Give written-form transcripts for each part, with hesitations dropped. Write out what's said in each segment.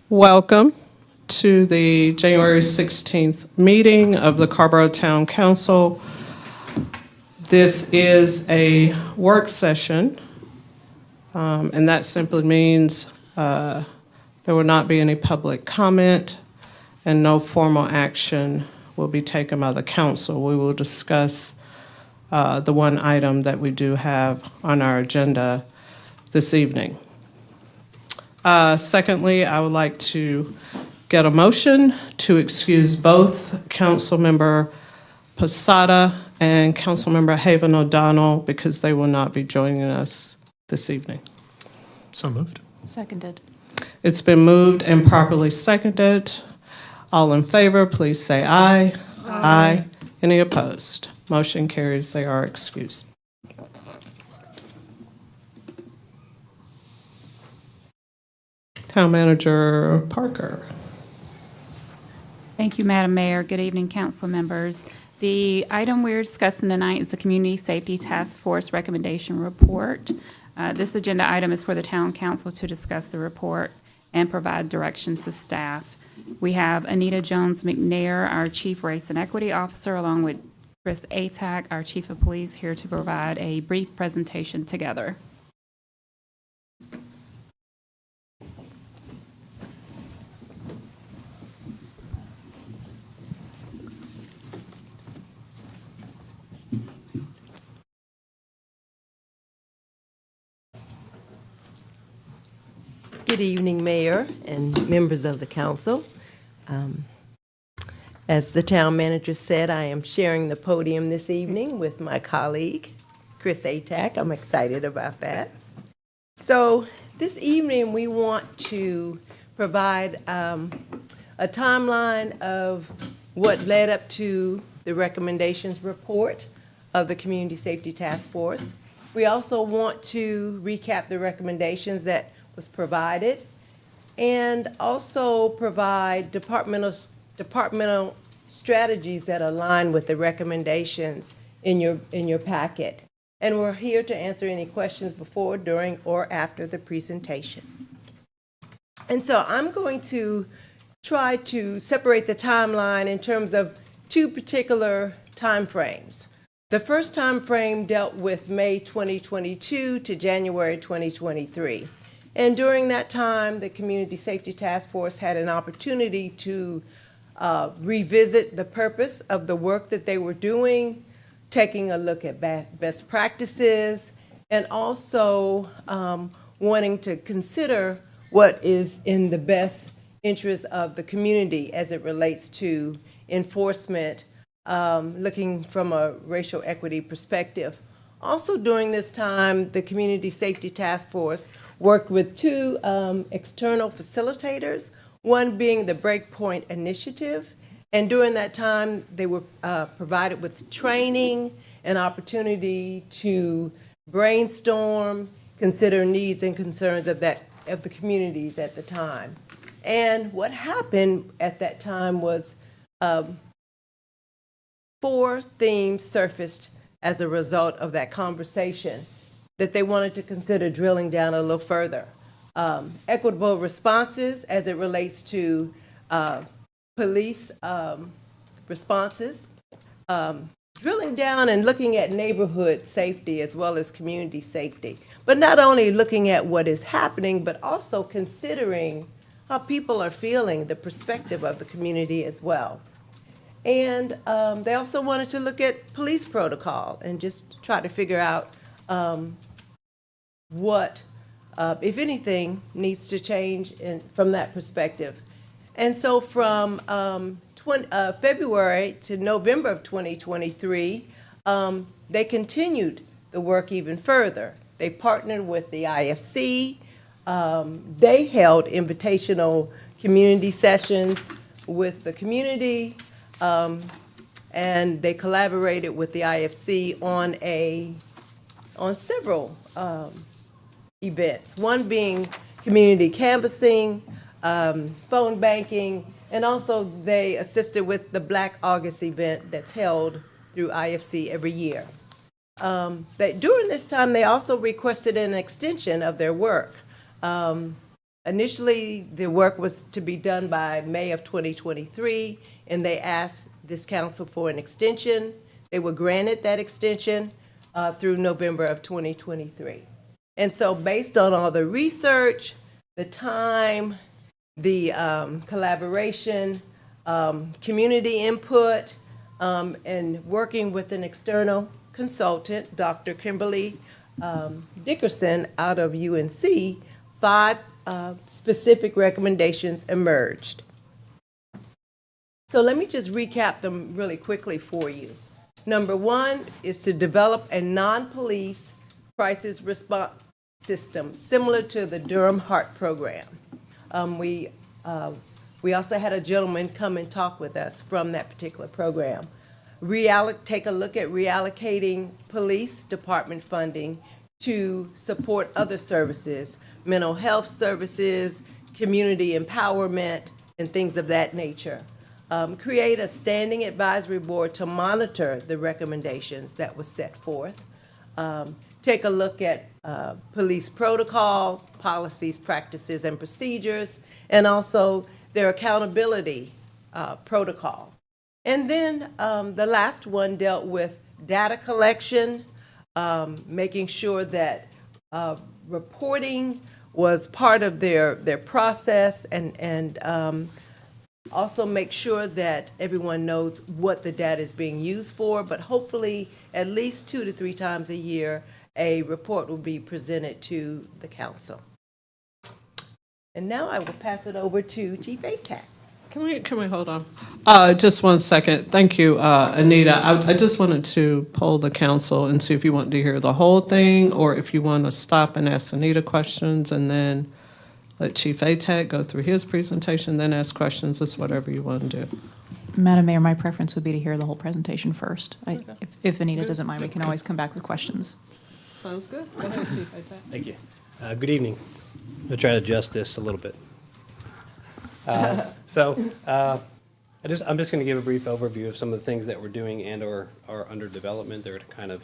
Welcome to the January 16th meeting of the Carrboro Town Council. This is a work session, and that simply means there will not be any public comment and no formal action will be taken by the council. We will discuss the one item that we do have on our agenda this evening. Secondly, I would like to get a motion to excuse both Councilmember Posada and Councilmember Haven O'Donnell because they will not be joining us this evening. So moved. Seconded. It's been moved and properly seconded. All in favor, please say aye. Aye. Any opposed? Motion carries. They are excused. Town Manager Parker. Thank you, Madam Mayor. Good evening, council members. The item we're discussing tonight is the Community Safety Task Force Recommendation Report. This agenda item is for the Town Council to discuss the report and provide direction to staff. We have Anita Jones McNair, our Chief Race and Equity Officer, along with Chris Atack, our Chief of Police, here to provide a brief presentation together. Good evening, Mayor and members of the council. As the town manager said, I am sharing the podium this evening with my colleague, Chris Atack. I'm excited about that. So this evening, we want to provide a timeline of what led up to the recommendations report of the Community Safety Task Force. We also want to recap the recommendations that was provided, and also provide departmental strategies that align with the recommendations in your packet. And we're here to answer any questions before, during, or after the presentation. And so I'm going to try to separate the timeline in terms of two particular time frames. The first time frame dealt with May 2022 to January 2023. And during that time, the Community Safety Task Force had an opportunity to revisit the purpose of the work that they were doing, taking a look at best practices, and also wanting to consider what is in the best interest of the community as it relates to enforcement, looking from a racial equity perspective. Also during this time, the Community Safety Task Force worked with two external facilitators, one being the Breakpoint Initiative. And during that time, they were provided with training and opportunity to brainstorm, consider needs and concerns of the communities at the time. And what happened at that time was 4 themes surfaced as a result of that conversation that they wanted to consider drilling down a little further. Equitable responses as it relates to police responses, drilling down and looking at neighborhood safety as well as community safety. But not only looking at what is happening, but also considering how people are feeling, the perspective of the community as well. And they also wanted to look at police protocol and just try to figure out what, if anything, needs to change from that perspective. And so from February to November of 2023, they continued the work even further. They partnered with the IFC. They held invitational community sessions with the community. And they collaborated with the IFC on several events, one being community canvassing, phone banking, and also they assisted with the Black August event that's held through IFC every year. During this time, they also requested an extension of their work. Initially, the work was to be done by May of 2023, and they asked this council for an extension. They were granted that extension through November of 2023. And so based on all the research, the time, the collaboration, community input, and working with an external consultant, Dr. Kimberly Dickerson out of UNC, 5 specific recommendations emerged. So let me just recap them really quickly for you. Number 1 is to develop a non-police crisis response system similar to the Durham Heart Program. We also had a gentleman come and talk with us from that particular program. Take a look at reallocating police department funding to support other services, mental health services, community empowerment, and things of that nature. Create a standing advisory board to monitor the recommendations that was set forth. Take a look at police protocol, policies, practices, and procedures, and also their accountability protocol. And then the last one dealt with data collection, making sure that reporting was part of their process, and also make sure that everyone knows what the data is being used for, but hopefully at least 2 to 3 times a year, a report will be presented to the council. And now I will pass it over to Chief ATAC. Can we hold on? Just 1 second. Thank you, Anita. I just wanted to poll the council and see if you want to hear the whole thing, or if you want to stop and ask Anita questions and then let Chief ATAC go through his presentation, then ask questions. It's whatever you want to do. Madam Mayor, my preference would be to hear the whole presentation first. If Anita doesn't mind, we can always come back with questions. Sounds good. Go ahead, Chief ATAC. Thank you. Good evening. I'll try to adjust this a little bit. I'm just going to give a brief overview of some of the things that we're doing and or are under development. They're to kind of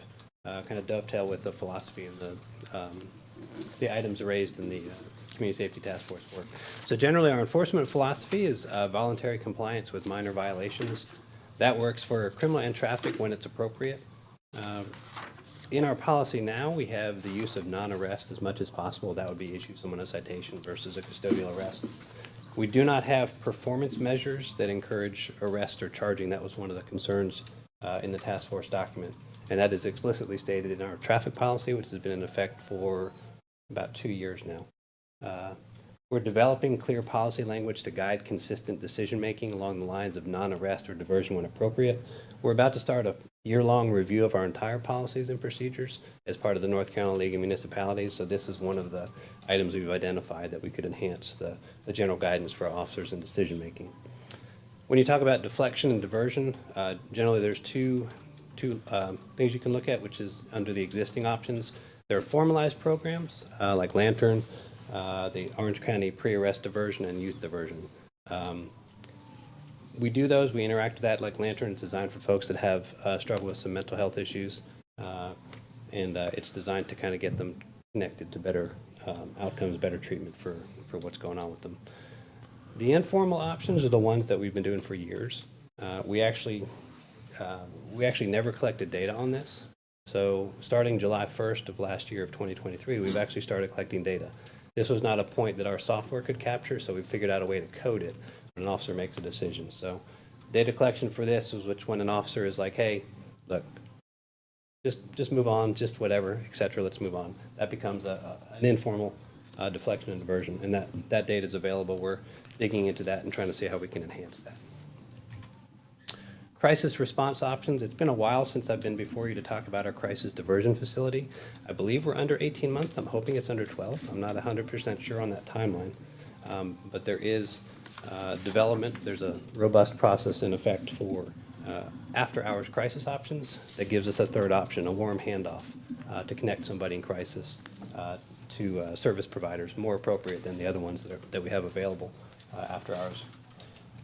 dovetail with the philosophy and the items raised in the Community Safety Task Force work. So generally, our enforcement philosophy is voluntary compliance with minor violations. That works for criminal and traffic when it's appropriate. In our policy now, we have the use of non-arrest as much as possible. That would be issue someone a citation versus a custodial arrest. We do not have performance measures that encourage arrest or charging. That was one of the concerns in the task force document. And that is explicitly stated in our traffic policy, which has been in effect for about 2 years now. We're developing clear policy language to guide consistent decision-making along the lines of non-arrest or diversion when appropriate. We're about to start a year-long review of our entire policies and procedures as part of the North Carolina League of Municipalities. So this is one of the items we've identified that we could enhance the general guidance for officers in decision-making. When you talk about deflection and diversion, generally there's two things you can look at, which is under the existing options. There are formalized programs like Lantern, the Orange County pre-arrest diversion and youth diversion. We do those, we interact with that, like Lantern is designed for folks that have struggled with some mental health issues, and it's designed to kind of get them connected to better outcomes, better treatment for what's going on with them. The informal options are the ones that we've been doing for years. We actually never collected data on this. So starting July 1st of last year of 2023, we've actually started collecting data. This was not a point that our software could capture, so we figured out a way to code it when an officer makes a decision. So data collection for this was when an officer is like, hey, look, just move on, just whatever, et cetera, let's move on. That becomes an informal deflection and diversion, and that data is available. We're digging into that and trying to see how we can enhance that. Crisis response options. It's been a while since I've been before you to talk about our crisis diversion facility. I believe we're under 18 months. I'm hoping it's under 12. I'm not 100% sure on that timeline. But there is development. There's a robust process in effect for after-hours crisis options that gives us a third option, a warm handoff, to connect somebody in crisis to service providers, more appropriate than the other ones that we have available after hours.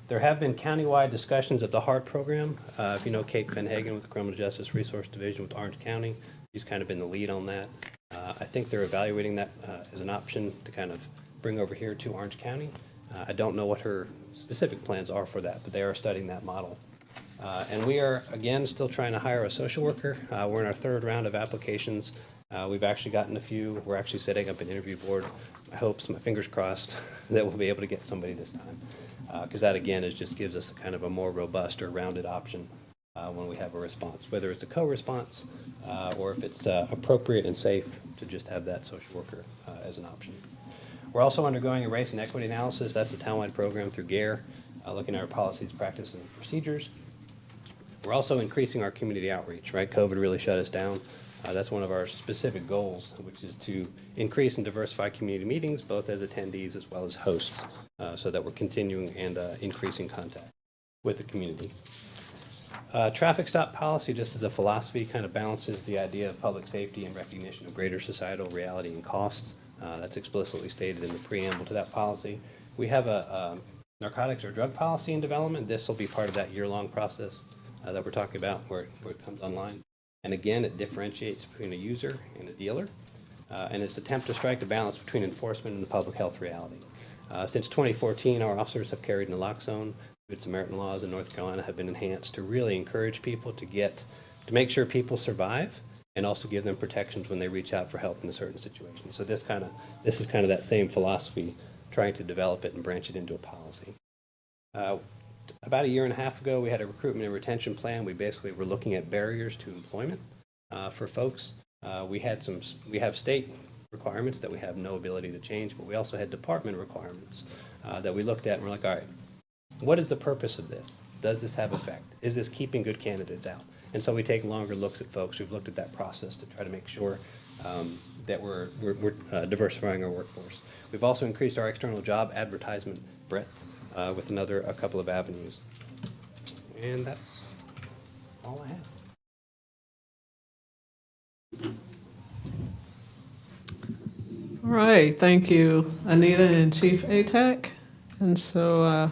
There have been countywide discussions of the HART program. If you know Kate Venhagen with the Criminal Justice Resource Division with Orange County, she's kind of been the lead on that. I think they're evaluating that as an option to kind of bring over here to Orange County. I don't know what her specific plans are for that, but they are studying that model. And we are, again, still trying to hire a social worker. We're in our third round of applications. We've actually gotten a few. We're actually setting up an interview board. I hope, my fingers crossed, that we'll be able to get somebody this time. Because that, again, just gives us a kind of a more robust or rounded option when we have a response, whether it's a co-response or if it's appropriate and safe to just have that social worker as an option. We're also undergoing a race and equity analysis. That's a townwide program through GARE, looking at our policies, practices, and procedures. We're also increasing our community outreach, right? COVID really shut us down. That's one of our specific goals, which is to increase and diversify community meetings, both as attendees as well as hosts, so that we're continuing and increasing contact with the community. Traffic stop policy, just as a philosophy, kind of balances the idea of public safety and recognition of greater societal reality and cost. That's explicitly stated in the preamble to that policy. We have a narcotics or drug policy in development. This will be part of that year-long process that we're talking about where it comes online. And again, it differentiates between a user and a dealer, and its attempt to strike the balance between enforcement and the public health reality. Since 2014, our officers have carried naloxone. Good Samaritan laws in North Carolina have been enhanced to really encourage people to make sure people survive and also give them protections when they reach out for help in a certain situation. So this is kind of that same philosophy, trying to develop it and branch it into a policy. About a year and a half ago, we had a recruitment and retention plan. We basically were looking at barriers to employment for folks. We have state requirements that we have no ability to change, but we also had department requirements that we looked at and we're like, all right, what is the purpose of this? Does this have effect? Is this keeping good candidates out? And so we take longer looks at folks. We've looked at that process to try to make sure that we're diversifying our workforce. We've also increased our external job advertisement breadth with a couple of avenues. And that's all I have. All right, thank you, Anita and Chief ATAC. And so,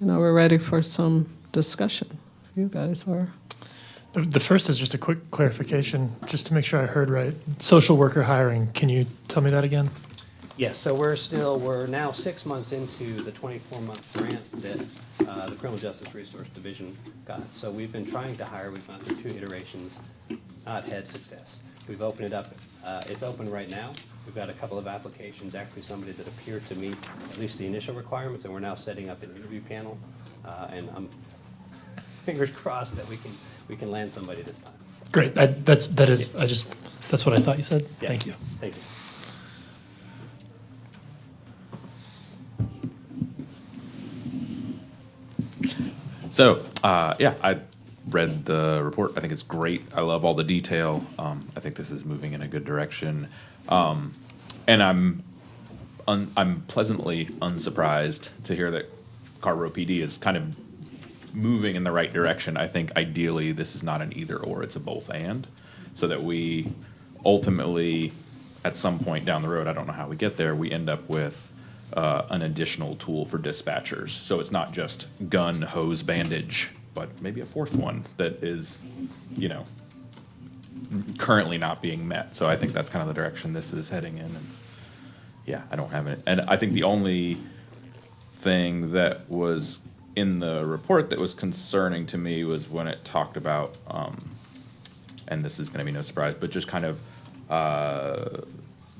we're ready for some discussion. If you guys are. The first is just a quick clarification, just to make sure I heard right. Social worker hiring, can you tell me that again? Yes, so we're now 6 months into the 24-month grant that the Criminal Justice Resource Division got. So we've been trying to hire. We've gone through 2 iterations, not had success. We've opened it up. It's open right now. We've got a couple of applications, actually somebody that appeared to meet at least the initial requirements, and we're now setting up an interview panel. And I'm fingers crossed that we can land somebody this time. Great, that's what I thought you said. Yeah. Thank you. Thank you. So, I read the report. I think it's great. I love all the detail. I think this is moving in a good direction. And I'm pleasantly unsurprised to hear that Carrboro PD is kind of moving in the right direction. I think ideally this is not an either or, it's a both and, so that we ultimately, at some point down the road, I don't know how we get there, we end up with an additional tool for dispatchers. So it's not just gun, hose, bandage, but maybe a fourth one that is, currently not being met. So I think that's kind of the direction this is heading in. And yeah, I don't have it. And I think the only thing that was in the report that was concerning to me was when it talked about, and this is going to be no surprise, but just kind of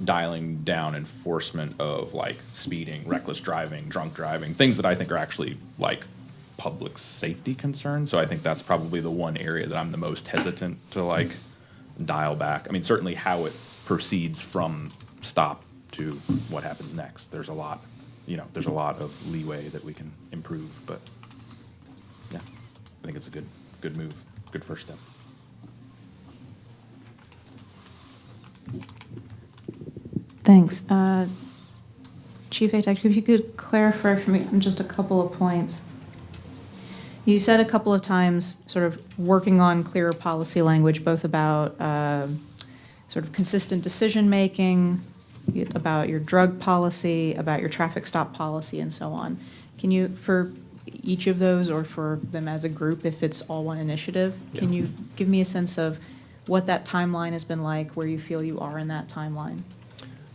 dialing down enforcement of like speeding, reckless driving, drunk driving, things that I think are actually like public safety concerns. So I think that's probably the one area that I'm the most hesitant to like dial back. I mean, certainly how it proceeds from stop to what happens next. There's a lot, there's a lot of leeway that we can improve, but yeah, I think it's a good move, good first step. Thanks. Chief ATAC, if you could clarify for me on just a couple of points. You said a couple of times sort of working on clearer policy language, both about sort of consistent decision-making, about your drug policy, about your traffic stop policy, and so on. Can you, for each of those or for them as a group, if it's all one initiative, can you give me a sense of what that timeline has been like, where you feel you are in that timeline?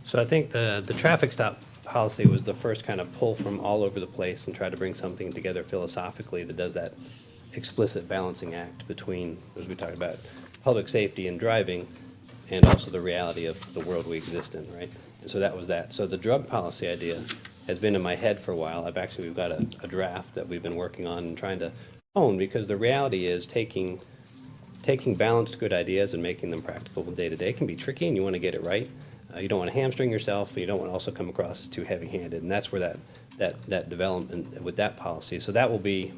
So I think the traffic stop policy was the first kind of pull from all over the place and try to bring something together philosophically that does that explicit balancing act between, as we talked about, public safety and driving, and also the reality of the world we exist in, right? And so that was that. So the drug policy idea has been in my head for a while. We've got a draft that we've been working on and trying to hone, because the reality is taking balanced, good ideas and making them practical day to day can be tricky, and you want to get it right. You don't want to hamstring yourself, and you don't want to also come across as too heavy-handed, and that's where that development with that policy. So that will be,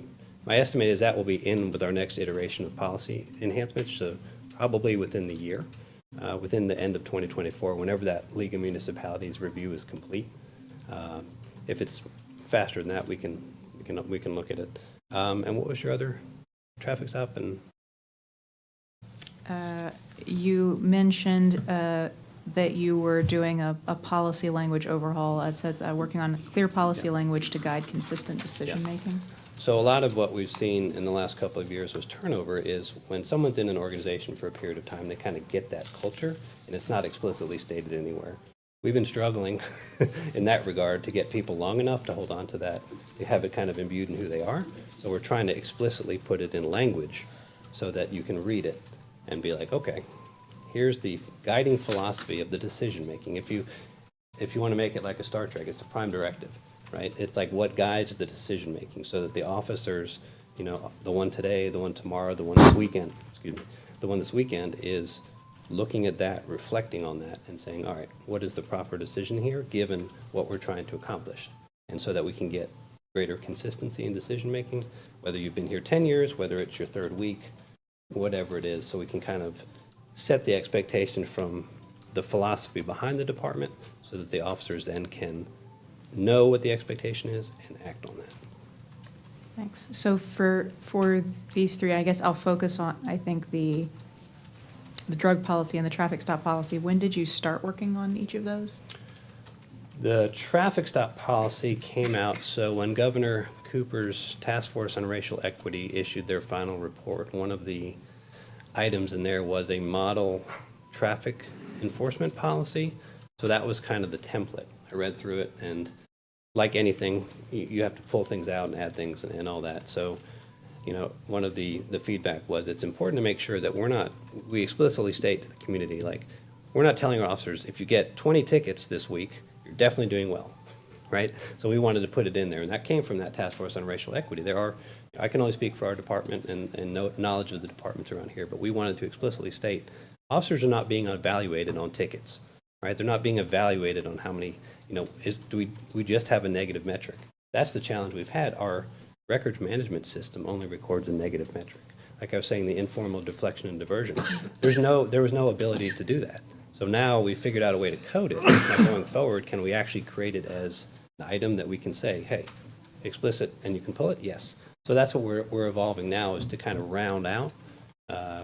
my estimate is that will be in with our next iteration of policy enhancements, so probably within the year, within the end of 2024, whenever that League of Municipalities review is complete. If it's faster than that, we can look at it. And what was your other traffic stop? And You mentioned that you were doing a policy language overhaul. It says working on clear policy language to guide consistent decision-making. so a lot of what we've seen in the last couple of years with turnover is when someone's in an organization for a period of time, they kind of get that culture, and it's not explicitly stated anywhere. We've been struggling in that regard to get people long enough to hold on to that, to have it kind of imbued in who they are. So we're trying to explicitly put it in language so that you can read it and be like, okay, here's the guiding philosophy of the decision-making. If you want to make it like a Star Trek, it's the prime directive, right? It's like what guides the decision-making, so that the officers, the one today, the one tomorrow, the one this weekend, the one this weekend is looking at that, reflecting on that, and saying, all right, what is the proper decision here, given what we're trying to accomplish? And so that we can get greater consistency in decision-making, whether you've been here 10 years, whether it's your third week, whatever it is, so we can kind of set the expectation from the philosophy behind the department so that the officers then can know what the expectation is and act on that. Thanks. So for these three, I guess I'll focus on, I think, the drug policy and the traffic stop policy. When did you start working on each of those? The traffic stop policy came out, so when Governor Cooper's Task Force on Racial Equity issued their final report, one of the items in there was a model traffic enforcement policy. So that was kind of the template. I read through it, and like anything, you have to pull things out and add things and all that. So, one of the feedback was it's important to make sure that we explicitly state to the community, like, we're not telling our officers, if you get 20 tickets this week, you're definitely doing well, right? So we wanted to put it in there, and that came from that Task Force on Racial Equity. I can only speak for our department and knowledge of the departments around here, but we wanted to explicitly state officers are not being evaluated on tickets, right? They're not being evaluated on how many, do we just have a negative metric? That's the challenge we've had. Our records management system only records a negative metric. Like I was saying, the informal deflection and diversion. There was no ability to do that. So now we figured out a way to code it. Now going forward, can we actually create it as an item that we can say, hey, explicit, and you can pull it? Yes. So that's what we're evolving now, is to kind of round out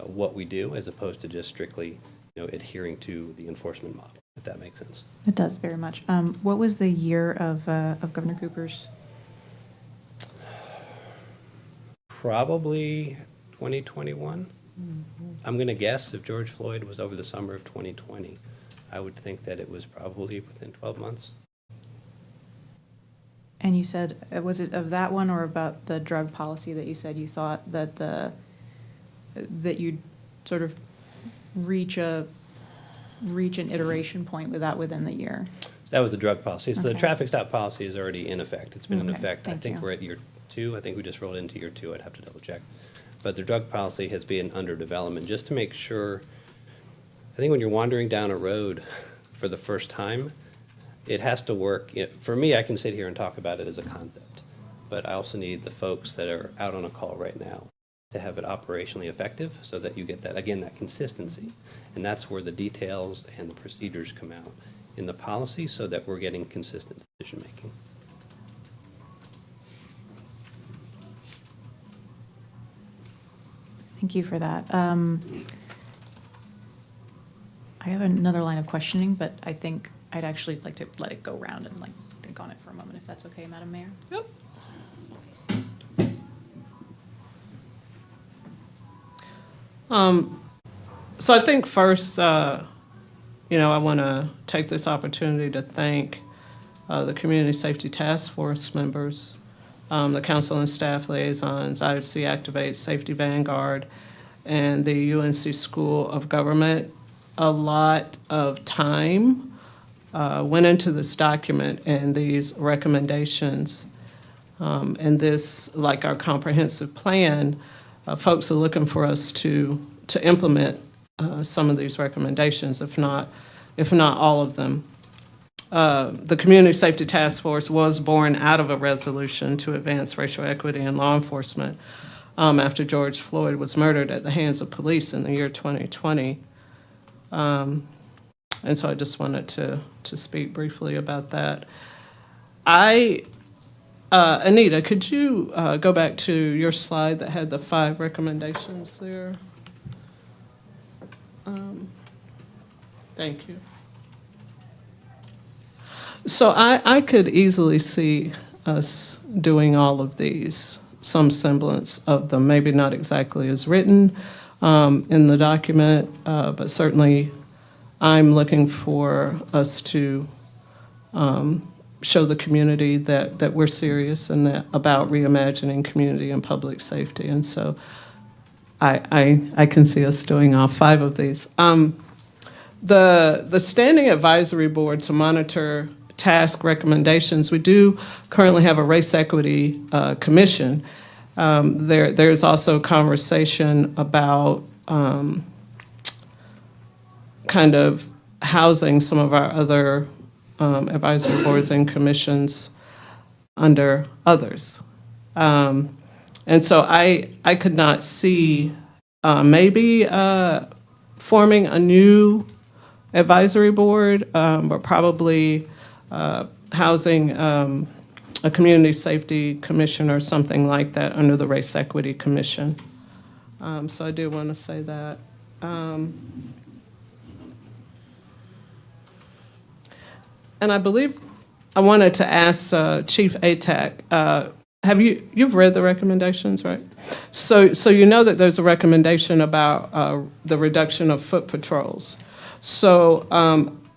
what we do, as opposed to just strictly, adhering to the enforcement model, if that makes sense. It does very much. What was the year of Governor Cooper's? Probably 2021. I'm going to guess if George Floyd was over the summer of 2020, I would think that it was probably within 12 months. And you said, was it of that one or about the drug policy that you said you thought that that you'd sort of reach an iteration point with that within the year? That was the drug policy. So the Okay. traffic stop policy is already in effect. It's been in Okay, effect. I thank think you. we're at year 2. I think we just rolled into year 2. I'd have to double check. But the drug policy has been under development just to make sure. I think when you're wandering down a road for the first time, it has to work. For me, I can sit here and talk about it as a concept, but I also need the folks that are out on a call right now to have it operationally effective so that you get that, again, that consistency. And that's where the details and the procedures come out in the policy so that we're getting consistent decision-making. Thank you for that. I have another line of questioning, but I think I'd actually like to let it go round and think on it for a moment, if that's okay, Madam Mayor. Yep. So I think first, I want to take this opportunity to thank the Community Safety Task Force members, the council and staff liaisons, IFC Activate, Safety Vanguard, and the UNC School of Government. A lot of time went into this document and these recommendations. And this, like our comprehensive plan, folks are looking for us to implement some of these recommendations, if not all of them. The Community Safety Task Force was born out of a resolution to advance racial equity in law enforcement after George Floyd was murdered at the hands of police in the year 2020. And so I just wanted to speak briefly about that. Anita, could you go back to your slide that had the 5 recommendations there? Thank you. So I could easily see us doing all of these, some semblance of them, maybe not exactly as written in the document, but certainly I'm looking for us to show the community that we're serious and that about reimagining community and public safety. And so I can see us doing all 5 of these. The Standing Advisory Board to monitor task recommendations, we do currently have a Race Equity Commission. There's also conversation about kind of housing some of our other advisory boards and commissions under others. And so I could not see maybe forming a new advisory board, but probably housing a community safety commission or something like that under the Race Equity Commission. So I do want to say that. And I believe I wanted to ask Chief ATAC, you've read the recommendations, right? So you know that there's a recommendation about the reduction of foot patrols. So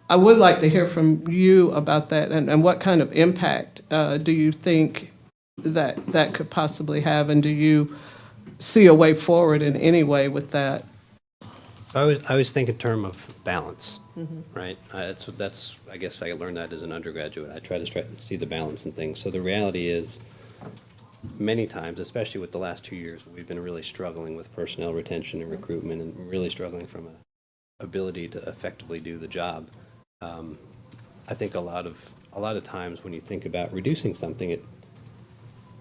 I would like to hear from you about that and what kind of impact do you think that could possibly have, and do you see a way forward in any way with that? I always think in terms of balance, right? That's I guess I learned that as an undergraduate. I try to see the balance in things. So the reality is, many times, especially with the last 2 years, we've been really struggling with personnel retention and recruitment, and really struggling from an ability to effectively do the job. I think a lot of times when you think about reducing something,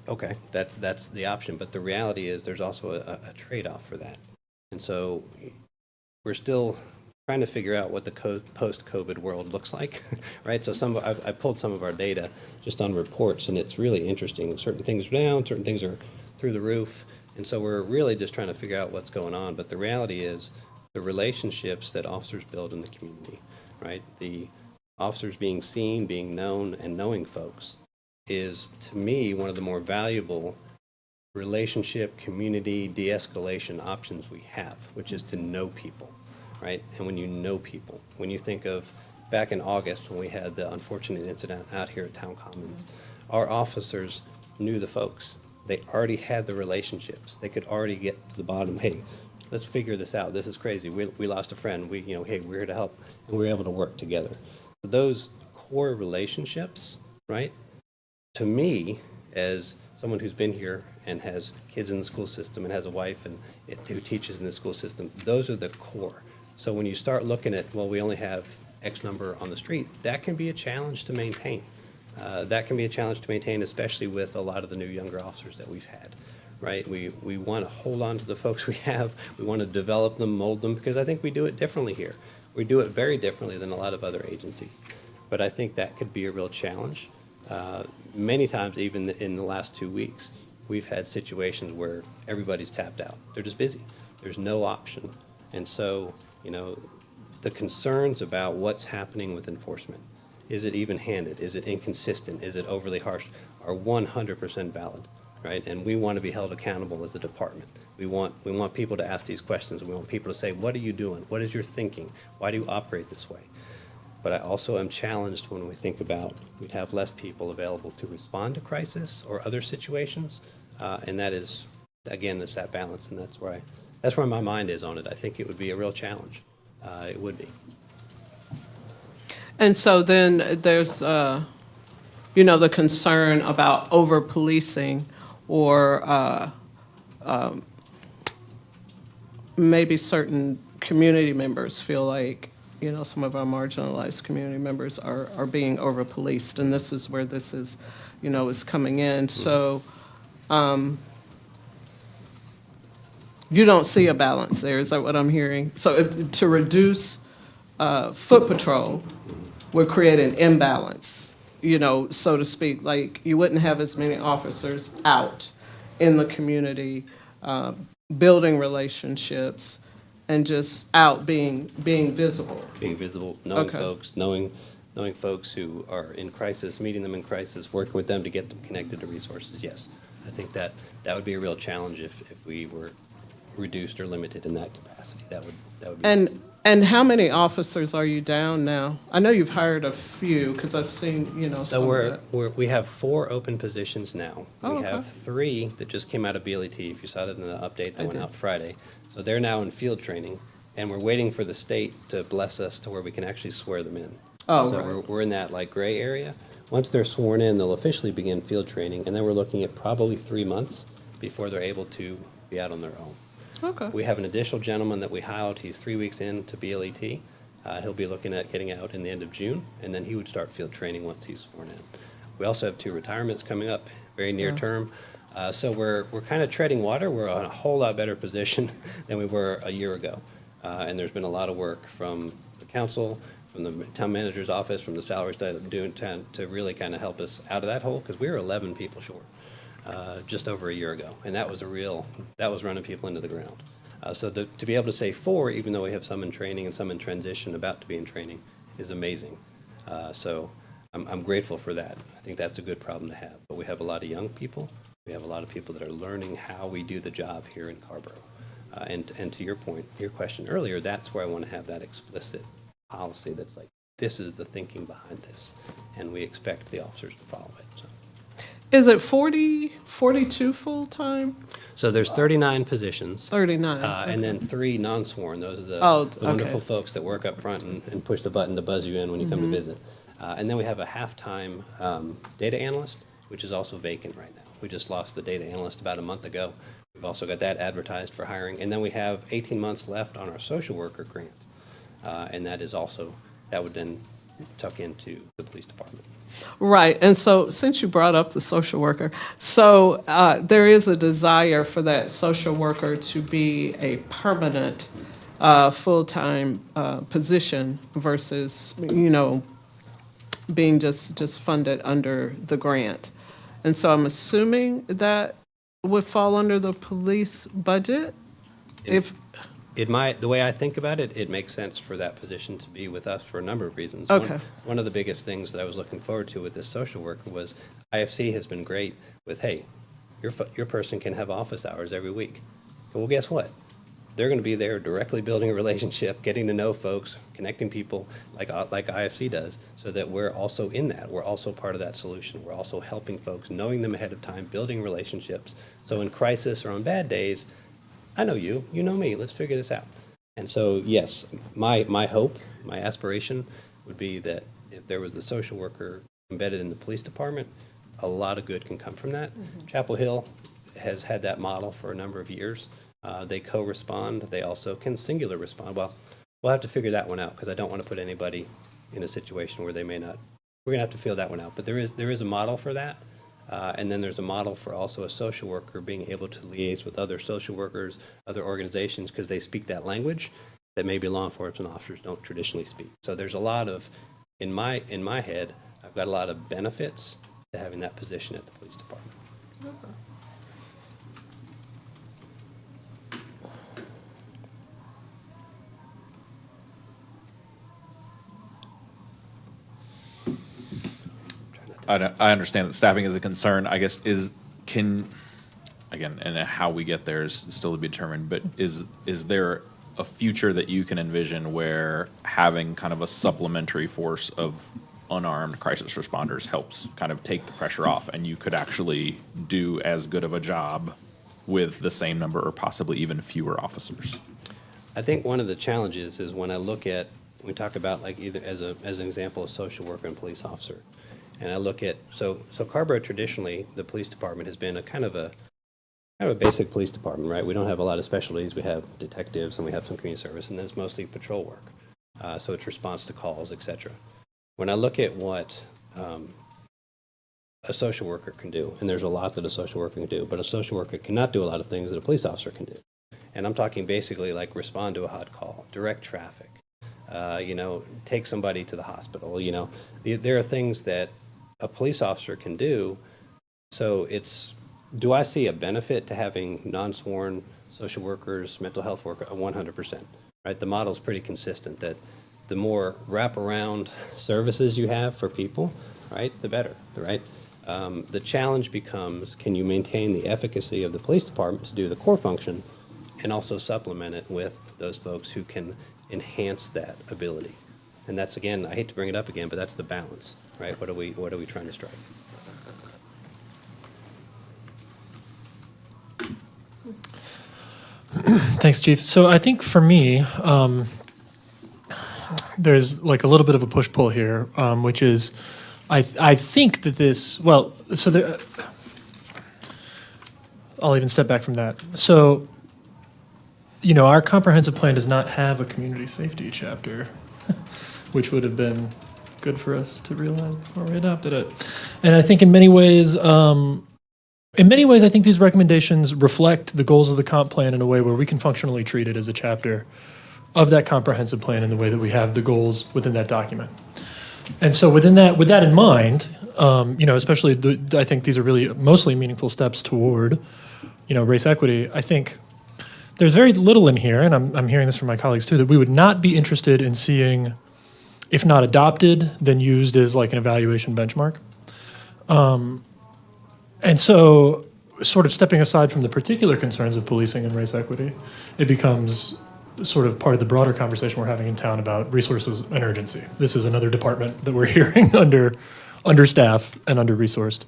okay, that's the option. But the reality is, there's also a trade-off for that, and so we're still trying to figure out what the post-COVID world looks like, right? So I pulled some of our data just on reports, and it's really interesting. Certain things are down, certain things are through the roof, and so we're really just trying to figure out what's going on. But the reality is, the relationships that officers build in the community, right? The officers being seen, being known, and knowing folks is, to me, one of the more valuable relationship, community, de-escalation options we have, which is to know people, right? And when you know people, when you think of back in August when we had the unfortunate incident out here at Town Commons, our officers knew the folks. They already had the relationships. They could already get to the bottom. Hey, let's figure this out. This is crazy. We lost a friend. Hey, we're here to help, and we were able to work together. So those core relationships, right? To me, as someone who's been here and has kids in the school system and has a wife and who teaches in the school system, those are the core. So when you start looking at, well, we only have X number on the street, that can be a challenge to maintain. That can be a challenge to maintain, especially with a lot of the new younger officers that we've had, right? We want to hold on to the folks we have. We want to develop them, mold them, because I think we do it differently here. We do it very differently than a lot of other agencies. But I think that could be a real challenge. Many times, even in the last 2 weeks, we've had situations where everybody's tapped out. They're just busy. There's no option. And so, the concerns about what's happening with enforcement, is it even-handed? Is it inconsistent? Is it overly harsh? Are 100% valid, right? And we want to be held accountable as a department. We want people to ask these questions. We want people to say, what are you doing? What is your thinking? Why do you operate this way? but I also am challenged when we think about we'd have less people available to respond to crisis or other situations, and that is, again, it's that balance, and that's where my mind is on it. I think it would be a real challenge. It would be. And so then there's, the concern about over-policing or maybe certain community members feel like, some of our marginalized community members are being over-policed, and this is where this is, is coming in. So you don't see a balance there, is that what I'm hearing? So to reduce foot patrol would create an imbalance, so to speak. Like, you wouldn't have as many officers out in the community, building relationships, and just out being visible. Being visible, knowing Okay. folks, knowing folks who are in crisis, meeting them in crisis, working with them to get them connected to resources, yes. I think that would be a real challenge if we were reduced or limited in that capacity. That would be. And how many officers are you down now? I know you've hired a few, because I've seen, So some of that. we have 4 open positions now. Oh, We okay. have 3 that just came out of BLET, if you saw that in the update that I went did. out Friday. So they're now in field training, and we're waiting for the state to bless us to where we can actually swear them in. Oh, So right. we're in that gray area. Once they're sworn in, they'll officially begin field training, and then we're looking at probably 3 months before they're able to be out on their own. Okay. We have an additional gentleman that we hired. He's 3 weeks into BLET. He'll be looking at getting out in the end of June, and then he would start field training once he's sworn in. We also have 2 retirements coming up very near term. So we're kind of treading water. We're in a whole lot better position than we were a year ago. And there's been a lot of work from the council, from the town manager's office, from the salaries that I'm doing to really kind of help us out of that hole, because we were 11 people short just over a year ago. And that was running people into the ground. So to be able to say 4, even though we have some in training and some in transition, about to be in training, is amazing. So I'm grateful for that. I think that's a good problem to have. But we have a lot of young people. We have a lot of people that are learning how we do the job here in Carrboro. And to your point, your question earlier, that's where I want to have that explicit policy that's like, this is the thinking behind this, and we expect the officers to follow it. So. Is it 42 full-time? So there's 39 positions. 39. And then 3 non-sworn. Those are the Okay. wonderful folks that work up front and push the button to buzz you in when you come to visit. And then we have a half-time data analyst, which is also vacant right now. We just lost the data analyst about a month ago. We've also got that advertised for hiring. And then we have 18 months left on our social worker grant. And that would then tuck into the police department. Right, and so since you brought up the social worker, so there is a desire for that social worker to be a permanent, full-time position versus, being just funded under the grant. And so I'm assuming that would fall under the police budget? If, The way I think about it, it makes sense for that position to be with us for a number of reasons. Okay. One of the biggest things that I was looking forward to with this social worker was IFC has been great with, hey, your person can have office hours every week. Well, guess what? They're going to be there directly building a relationship, getting to know folks, connecting people like IFC does, so that we're also in that. We're also part of that solution. We're also helping folks, knowing them ahead of time, building relationships. So in crisis or on bad days, I know you know me, let's figure this out. And so, yes, my hope, my aspiration would be that if there was the social worker embedded in the police department, a lot of good can come from that. Chapel Hill has had that model for a number of years. They co-respond, they also can singular respond. Well, we'll have to figure that one out, because I don't want to put anybody in a situation where they may not. We're going to have to feel that one out. But there is a model for that. And then there's a model for also a social worker being able to liaise with other social workers, other organizations, because they speak that language that maybe law enforcement officers don't traditionally speak. So there's a lot of, in my head, I've got a lot of benefits to having that position at the police department. I understand that staffing is a concern. I guess again, and how we get there is still to be determined, but is there a future that you can envision where having kind of a supplementary force of unarmed crisis responders helps kind of take the pressure off, and you could actually do as good of a job with the same number or possibly even fewer officers? I think one of the challenges is when I look at, we talk about like either as an example, a social worker and police officer. And I look at, so Carrboro traditionally, the police department has been a kind of a basic police department, right? We don't have a lot of specialties. We have detectives and we have some community service, and then it's mostly patrol work. So it's response to calls, et cetera. When I look at what a social worker can do, and there's a lot that a social worker can do, but a social worker cannot do a lot of things that a police officer can do. And I'm talking basically like respond to a hot call, direct traffic, take somebody to the hospital. There are things that a police officer can do. So do I see a benefit to having non-sworn social workers, mental health workers? 100%, right? The model's pretty consistent that the more wraparound services you have for people, right, the better, right? The challenge becomes, can you maintain the efficacy of the police department to do the core function and also supplement it with those folks who can enhance that ability? And that's, again, I hate to bring it up again, but that's the balance, right? What are we trying to strike? Thanks, Chief. So I think for me, there's like a little bit of a push-pull here, which is I think that this, well, so there, I'll even step back from that. So, our comprehensive plan does not have a community safety chapter, which would have been good for us to realize before we adopted it. And I think in many ways, I think these recommendations reflect the goals of the comp plan in a way where we can functionally treat it as a chapter of that comprehensive plan in the way that we have the goals within that document. And so with that in mind, especially I think these are really mostly meaningful steps toward, race equity. I think there's very little in here, and I'm hearing this from my colleagues too, that we would not be interested in seeing, if not adopted, then used as like an evaluation benchmark. And so sort of stepping aside from the particular concerns of policing and race equity, it becomes sort of part of the broader conversation we're having in town about resources and urgency. This is another department that we're hearing understaffed and under-resourced.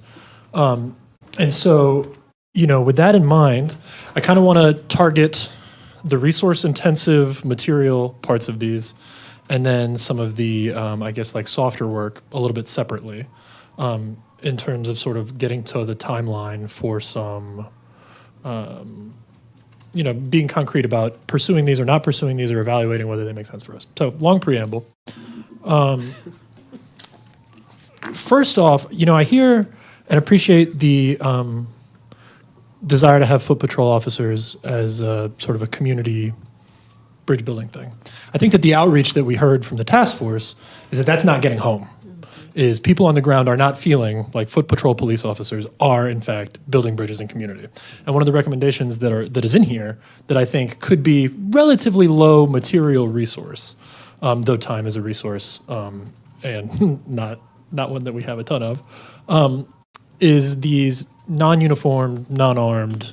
And so, with that in mind, I kind of want to target the resource-intensive material parts of these, and then some of the, softer work a little bit separately, in terms of sort of getting to the timeline for some, being concrete about pursuing these or not pursuing these or evaluating whether they make sense for us. So, long preamble. First off, I hear and appreciate the desire to have foot patrol officers as a sort of a community bridge building thing. I think that the outreach that we heard from the task force is that that's not getting home. Is people on the ground are not feeling like foot patrol police officers are, in fact, building bridges in community. And one of the recommendations that is in here that I think could be relatively low material resource, though time is a resource, and not one that we have a ton of, is these non-uniformed, non-armed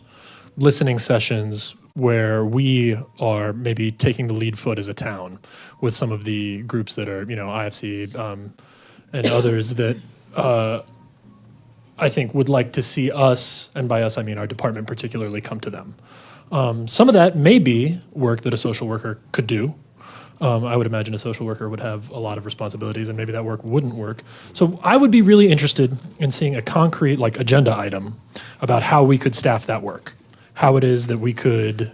listening sessions where we are maybe taking the lead foot as a town with some of the groups that are, IFC, and others that I think would like to see us, and by us I mean our department particularly, come to them. Some of that may be work that a social worker could do. I would imagine a social worker would have a lot of responsibilities, and maybe that work wouldn't work. So I would be really interested in seeing a concrete agenda item about how we could staff that work, how it is that we could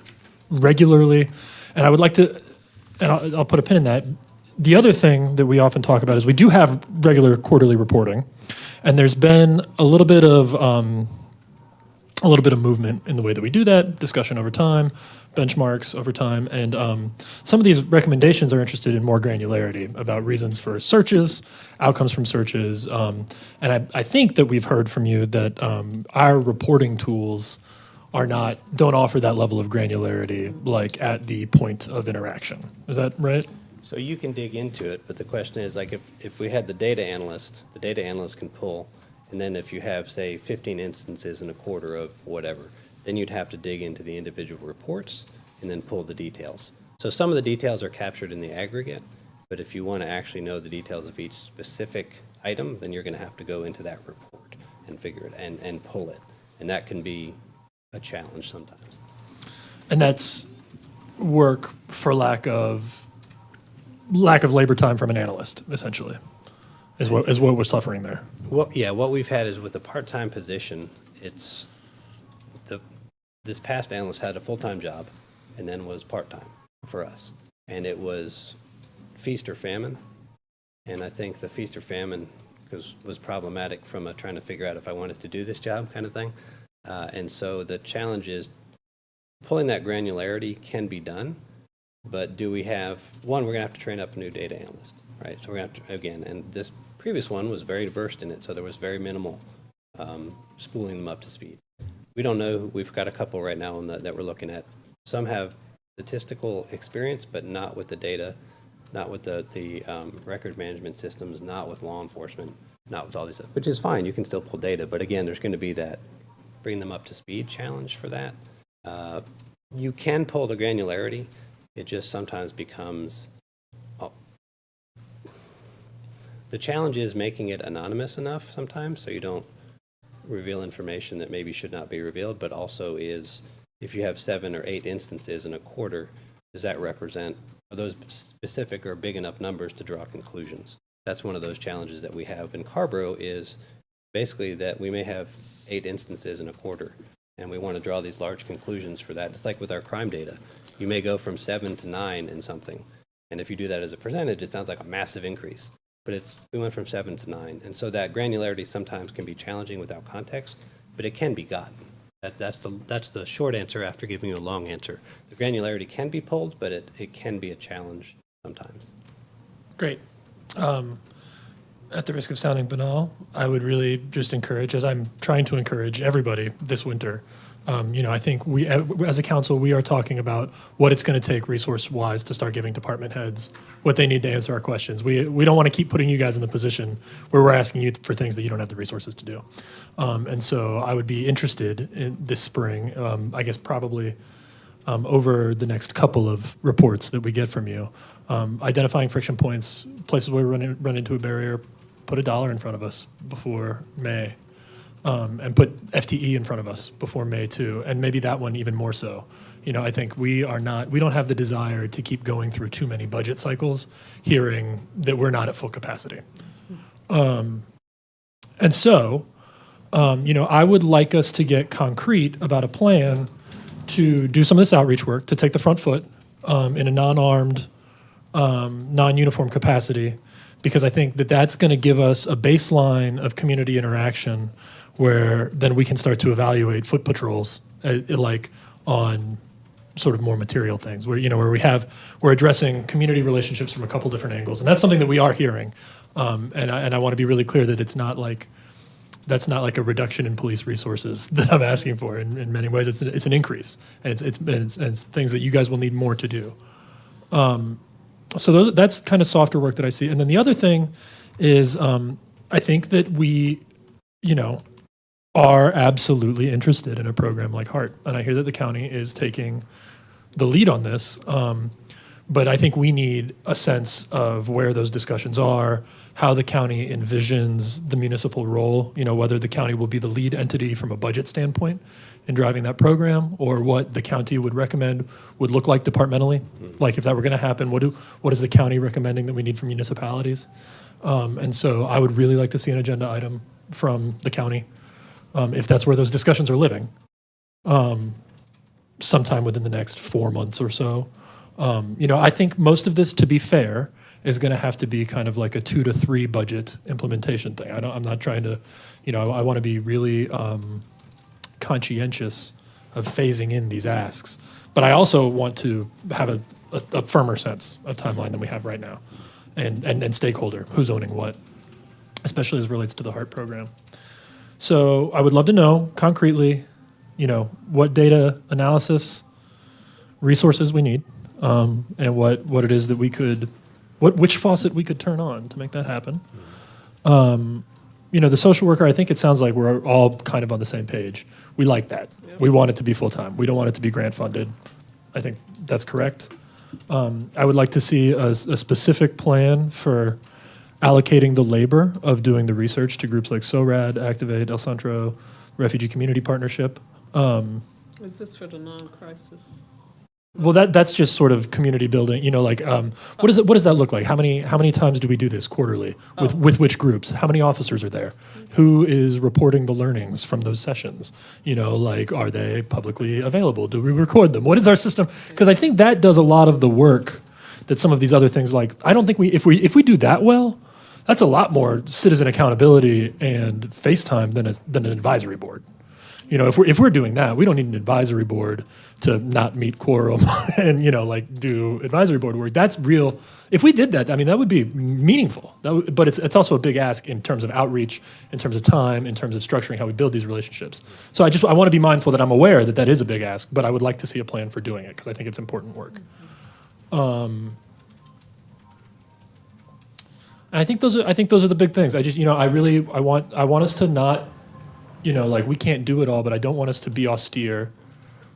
regularly, and I would like to, and I'll put a pin in that. The other thing that we often talk about is we do have regular quarterly reporting, and there's been a little bit of movement in the way that we do that, discussion over time, benchmarks over time, and some of these recommendations are interested in more granularity about reasons for searches, outcomes from searches, and I think that we've heard from you that our reporting tools don't offer that level of granularity like at the point of interaction. Is that right? So you can dig into it, but the question is, if we had the data analyst can pull, and then if you have, say, 15 instances in a quarter of whatever, then you'd have to dig into the individual reports and then pull the details. So some of the details are captured in the aggregate, but if you want to actually know the details of each specific item, then you're going to have to go into that report and figure it and pull it. And that can be a challenge sometimes. And that's work for lack of labor time from an analyst, essentially, is what we're suffering there. Well, yeah, what we've had is with the part-time position, this past analyst had a full-time job and then was part-time for us. And it was feast or famine. And I think the feast or famine was problematic from trying to figure out if I wanted to do this job kind of thing. And so the challenge is pulling that granularity can be done, but do we have, one, we're going to have to train up a new data analyst, right? So we're going to have to, again, and this previous one was very versed in it, so there was very minimal spooling them up to speed. We don't know, we've got a couple right now that we're looking at. Some have statistical experience, but not with the data, not with the record management systems, not with law enforcement, not with all these, which is fine, you can still pull data, but again, there's going to be that bring them up to speed challenge for that. You can pull the granularity, it just sometimes becomes, the challenge is making it anonymous enough sometimes so you don't reveal information that maybe should not be revealed, but also is, if you have 7 or 8 instances in a quarter, does that represent, are those specific or big enough numbers to draw conclusions? That's one of those challenges that we have in Carrboro is basically that we may have 8 instances in a quarter, and we want to draw these large conclusions for that. It's like with our crime data. You may go from 7 to 9 in something, and if you do that as a percentage, it sounds like a massive increase. But we went from 7 to 9, and so that granularity sometimes can be challenging without context, but it can be gotten. That's the short answer after giving you a long answer. The granularity can be pulled, but it can be a challenge sometimes. Great. At the risk of sounding banal, I would really just encourage, as I'm trying to encourage everybody this winter, I think we, as a council, we are talking about what it's going to take resource-wise to start giving department heads what they need to answer our questions. We don't want to keep putting you guys in the position where we're asking you for things that you don't have the resources to do. And so I would be interested in this spring, I guess probably over the next couple of reports that we get from you, identifying friction points, places where we run into a barrier, put $1 in front of us before May. And put FTE in front of us before May too, and maybe that one even more so. I think we don't have the desire to keep going through too many budget cycles, hearing that we're not at full capacity. And so, I would like us to get concrete about a plan to do some of this outreach work, to take the front foot in a non-armed, non-uniform capacity, because I think that that's going to give us a baseline of community interaction where then we can start to evaluate foot patrols, like on sort of more material things, where we're addressing community relationships from a couple different angles, and that's something that we are hearing, and I want to be really clear that that's not like a reduction in police resources that I'm asking for. In many ways, it's an increase, and it's things that you guys will need more to do. So that's kind of softer work that I see, and then the other thing is I think that we, are absolutely interested in a program like HEART. And I hear that the county is taking the lead on this. But I think we need a sense of where those discussions are, how the county envisions the municipal role, whether the county will be the lead entity from a budget standpoint in driving that program, or what the county would recommend would look like departmentally. Like if that were going to happen, what is the county recommending that we need from municipalities? And so I would really like to see an agenda item from the county, if that's where those discussions are living, sometime within the next 4 months or so. I think most of this, to be fair, is going to have to be kind of like a 2 to 3 budget implementation thing. I'm not trying to, I want to be really conscientious of phasing in these asks, but I also want to have a firmer sense of timeline than we have right now, and stakeholder, who's owning what, especially as it relates to the HEART program. So I would love to know concretely, what data analysis resources we need, and what it is that we could, which faucet we could turn on to make that happen. The social worker, I think it sounds like we're all kind of on the same page. We like that. Yep. We want it to be full-time. We don't want it to be grant funded. I think that's correct. I would like to see a specific plan for allocating the labor of doing the research to groups like SORAD, Activate, El Centro, Refugee Community Partnership. Is this for the non-crisis? Well, that's just sort of community building, like, what does that look like? How many times do we do this quarterly? With which groups? How many officers are there? Who is reporting the learnings from those sessions? Like, are they publicly available? Do we record them? What is our system? Because I think that does a lot of the work that some of these other things, like, I don't think if we do that well, that's a lot more citizen accountability and FaceTime than an advisory board. If we're doing that, we don't need an advisory board to not meet quorum and, do advisory board work. That's real. If we did that, I mean, that would be meaningful. But it's also a big ask in terms of outreach, in terms of time, in terms of structuring how we build these relationships. So I want to be mindful that I'm aware that is a big ask, but I would like to see a plan for doing it because I think it's important work. I think those are the big things. I want us to not, we can't do it all, but I don't want us to be austere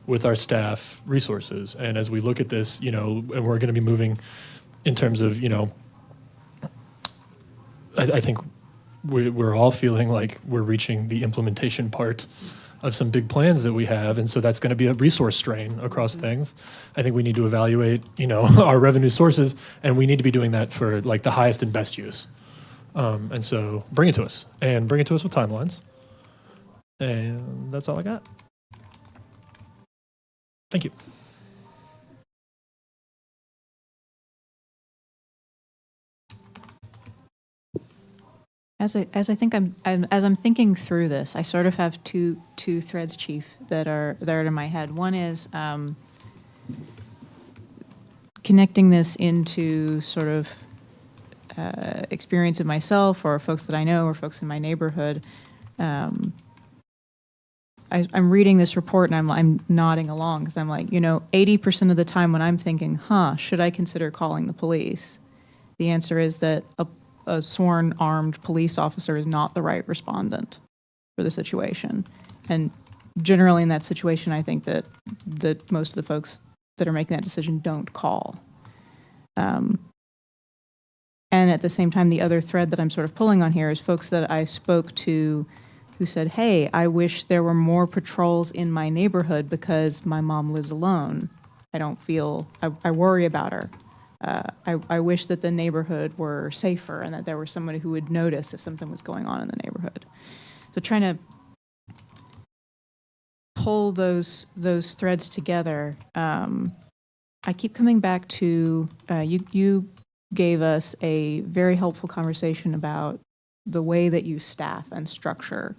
with our staff resources. And as we look at this, and we're going to be moving in terms of, I think we're all feeling like we're reaching the implementation part of some big plans that we have. And so that's going to be a resource strain across things. I think we need to evaluate, our revenue sources, and we need to be doing that for like the highest and best use. And so bring it to us with timelines. And that's all I got. Thank you. As I think as I'm thinking through this, I sort of have two threads, Chief, that are in my head. One is connecting this into sort of experience of myself or folks that I know or folks in my neighborhood. I'm reading this report and I'm nodding along because I'm like, 80% of the time when I'm thinking, should I consider calling the police? The answer is that a sworn armed police officer is not the right respondent for the situation. And generally in that situation, I think that most of the folks that are making that decision don't call. And at the same time, the other thread that I'm sort of pulling on here is folks that I spoke to who said, hey, I wish there were more patrols in my neighborhood because my mom lives alone. I worry about her. I wish that the neighborhood were safer and that there was somebody who would notice if something was going on in the neighborhood. So trying to pull those threads together, I keep coming back to, you gave us a very helpful conversation about the way that you staff and structure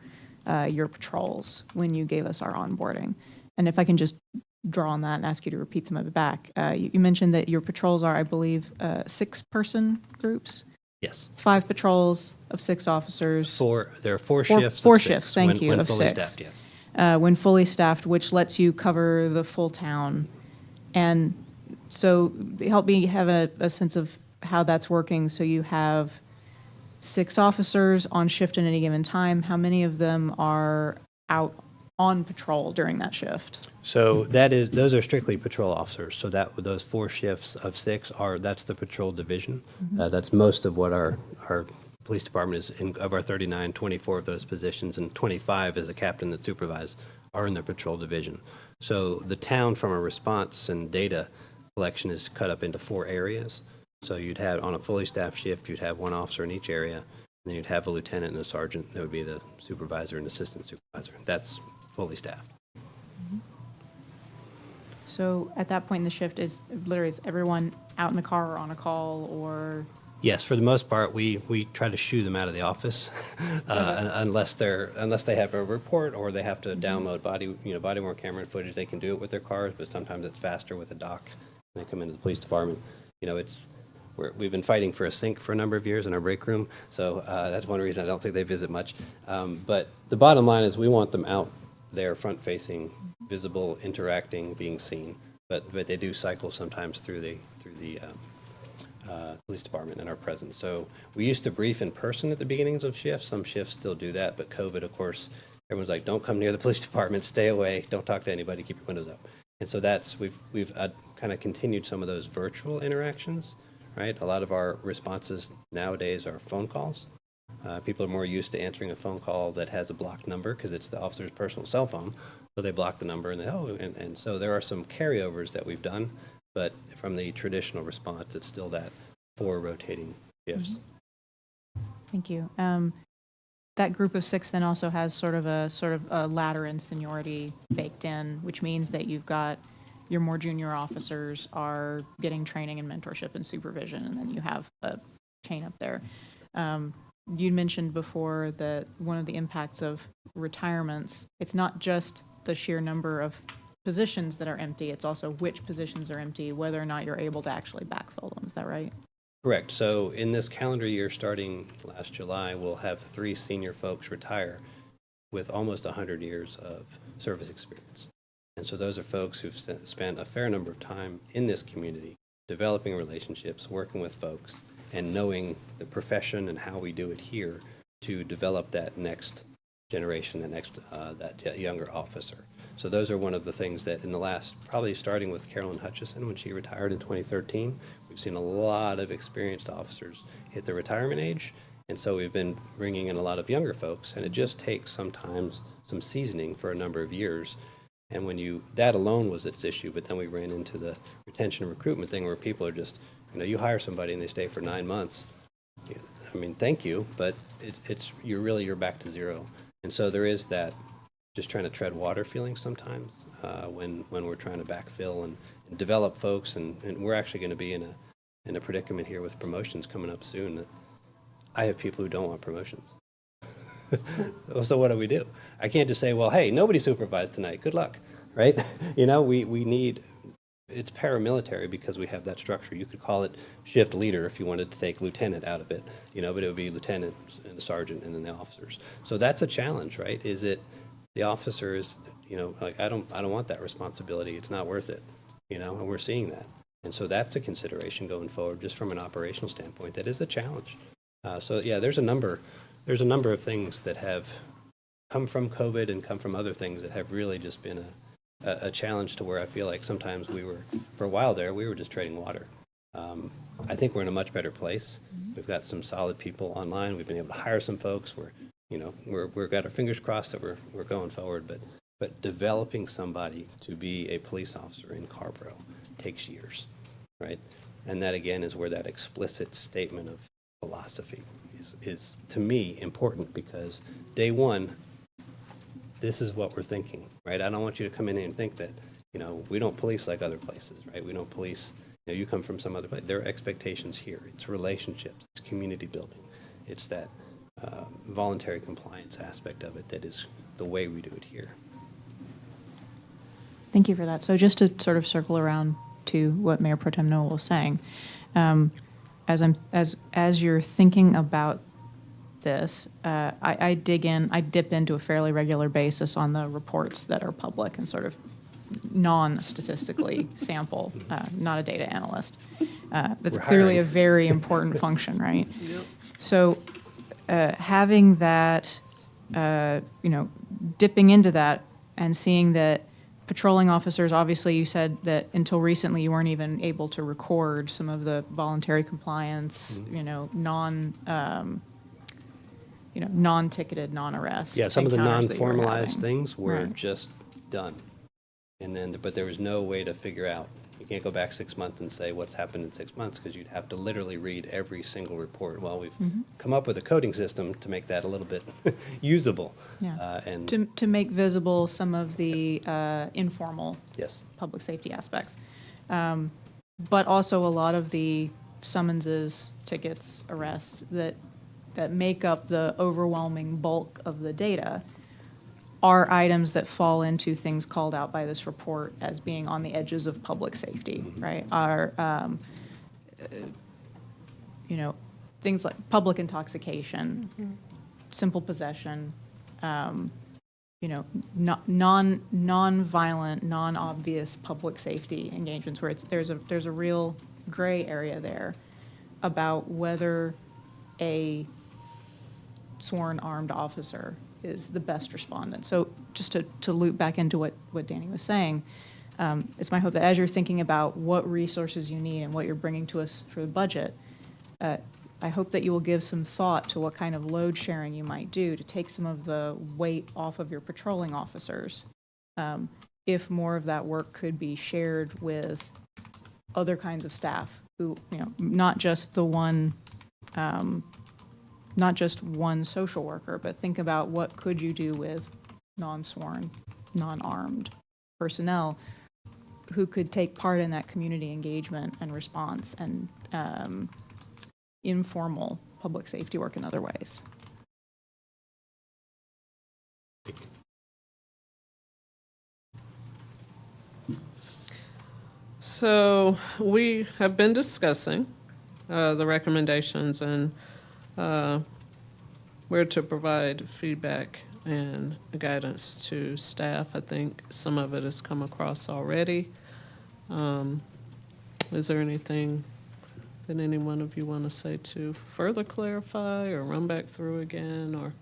your patrols when you gave us our onboarding. And if I can just draw on that and ask you to repeat some of it back. You mentioned that your patrols are, I believe, 6-person groups? Yes. 5 patrols of 6 officers. There are four shifts. Four of six shifts, thank you, when of fully 6. Staffed, yes. When fully staffed, which lets you cover the full town. And so help me have a sense of how that's working. So you have 6 officers on shift at any given time. How many of them are out on patrol during that shift? So those are strictly patrol officers. So those 4 shifts of 6 that's the patrol division. Mm-hmm. That's most of what our police department is of our 39, 24 of those positions, and 25 as a captain that supervise are in the patrol division. So the town, from a response and data collection, is cut up into 4 areas. So you'd have, on a fully staffed shift, you'd have 1 officer in each area, and then you'd have a lieutenant and a sergeant. That would be the supervisor and assistant supervisor. That's fully staffed. So at that point in the shift, is everyone out in the car or on a call or? Yes, for the most part, we try to shoo them out of the office unless they have a report or they have to download body-worn camera footage. They can do it with their cars, but sometimes it's faster with a dock. They come into the police department. We've been fighting for a sink for a number of years in our break room, so that's one reason I don't think they visit much. But the bottom line is we want them out there, front-facing, visible, interacting, being seen. But they do cycle sometimes through the police department and our presence. So we used to brief in person at the beginnings of shifts. Some shifts still do that, but COVID, of course, everyone's like, don't come near the police department, stay away, don't talk to anybody, keep your windows up. And so we've kind of continued some of those virtual interactions, right? A lot of our responses nowadays are phone calls. People are more used to answering a phone call that has a blocked number because it's the officer's personal cell phone. So they block the number and and so there are some carryovers that we've done, but from the traditional response, it's still that 4 rotating shifts. Thank you. That group of 6 then also has sort of a ladder in seniority baked in, which means that you've got your more junior officers are getting training and mentorship and supervision, and then you have a chain up there. You mentioned before that one of the impacts of retirements, it's not just the sheer number of positions that are empty, it's also which positions are empty, whether or not you're able to actually backfill them. Is that right? Correct. So in this calendar year, starting last July, we'll have 3 senior folks retire with almost 100 years of service experience. And so those are folks who've spent a fair number of time in this community, developing relationships, working with folks, and knowing the profession and how we do it here to develop that next generation, that younger officer. So those are one of the things that in the last, probably starting with Carolyn Hutchison when she retired in 2013, we've seen a lot of experienced officers hit the retirement age. And so we've been bringing in a lot of younger folks, and it just takes sometimes some seasoning for a number of years. And that alone was its issue, but then we ran into the retention and recruitment thing where people are just, you hire somebody and they stay for 9 months. I mean, thank you, but you're back to zero. And so there is that just trying to tread water feeling sometimes when we're trying to backfill and develop folks. And we're actually going to be in a predicament here with promotions coming up soon. That I have people who don't want promotions. So what do we do? I can't just say, well, hey, nobody supervised tonight. Good luck, right? We need, it's paramilitary because we have that structure. You could call it shift leader if you wanted to take lieutenant out of it, but it would be lieutenant and the sergeant and then the officers. So that's a challenge, right? Is it the officer is, like, I don't want that responsibility. It's not worth it, and we're seeing that. And so that's a consideration going forward, just from an operational standpoint. That is a challenge. So yeah, there's a number of things that have come from COVID and come from other things that have really just been a challenge to where I feel like sometimes for a while there, we were just trading water. I think we're in a much better place. We've got some solid people online. We've been able to hire some folks. We've got our fingers crossed that we're going forward, but developing somebody to be a police officer in Carrboro takes years, right? And that again is where that explicit statement of philosophy is to me important, because day one, this is what we're thinking, right? I don't want you to come in and think that, we don't police like other places, right? We don't police, you come from some other place. There are expectations here. It's relationships, it's community building. It's that voluntary compliance aspect of it that is the way we do it here. Thank you for that. So just to sort of circle around to what Mayor Pro Tem Noel was saying, as you're thinking about this, I dip into a fairly regular basis on the reports that are public and sort of non-statistically sample, not a data analyst. That's clearly a very important function, right? Yep. So having that, dipping into that and seeing that patrolling officers, obviously you said that until recently you weren't even able to record some of the voluntary compliance, non-ticketed, non-arrest. Yeah, some of the encounters that you were non-formalized having. things were Right. just done. But there was no way to figure out. You can't go back 6 months and say what's happened in 6 months, because you'd have to literally read every single report. Well, we've come up with a coding system to make that a little bit usable. Yeah. And To make visible some of the informal yes, public safety aspects. But also a lot of the summonses, tickets, arrests that make up the overwhelming bulk of the data are items that fall into things called out by this report as being on the edges of public safety, right? Are, things like public intoxication, simple possession, non-violent, non-obvious public safety engagements where there's a real gray area there about whether a sworn armed officer is the best respondent. So just to loop back into what Danny was saying, It's my hope that as you're thinking about what resources you need and what you're bringing to us for the budget, I hope that you will give some thought to what kind of load sharing you might do to take some of the weight off of your patrolling officers. If more of that work could be shared with other kinds of staff who, not just one social worker, but think about what could you do with non-sworn, non-armed personnel who could take part in that community engagement and response and informal public safety work in other ways. So we have been discussing the recommendations, and we're to provide feedback and guidance to staff. I think some of it has come across already. Is there anything that any one of you want to say to further clarify or run back through again, or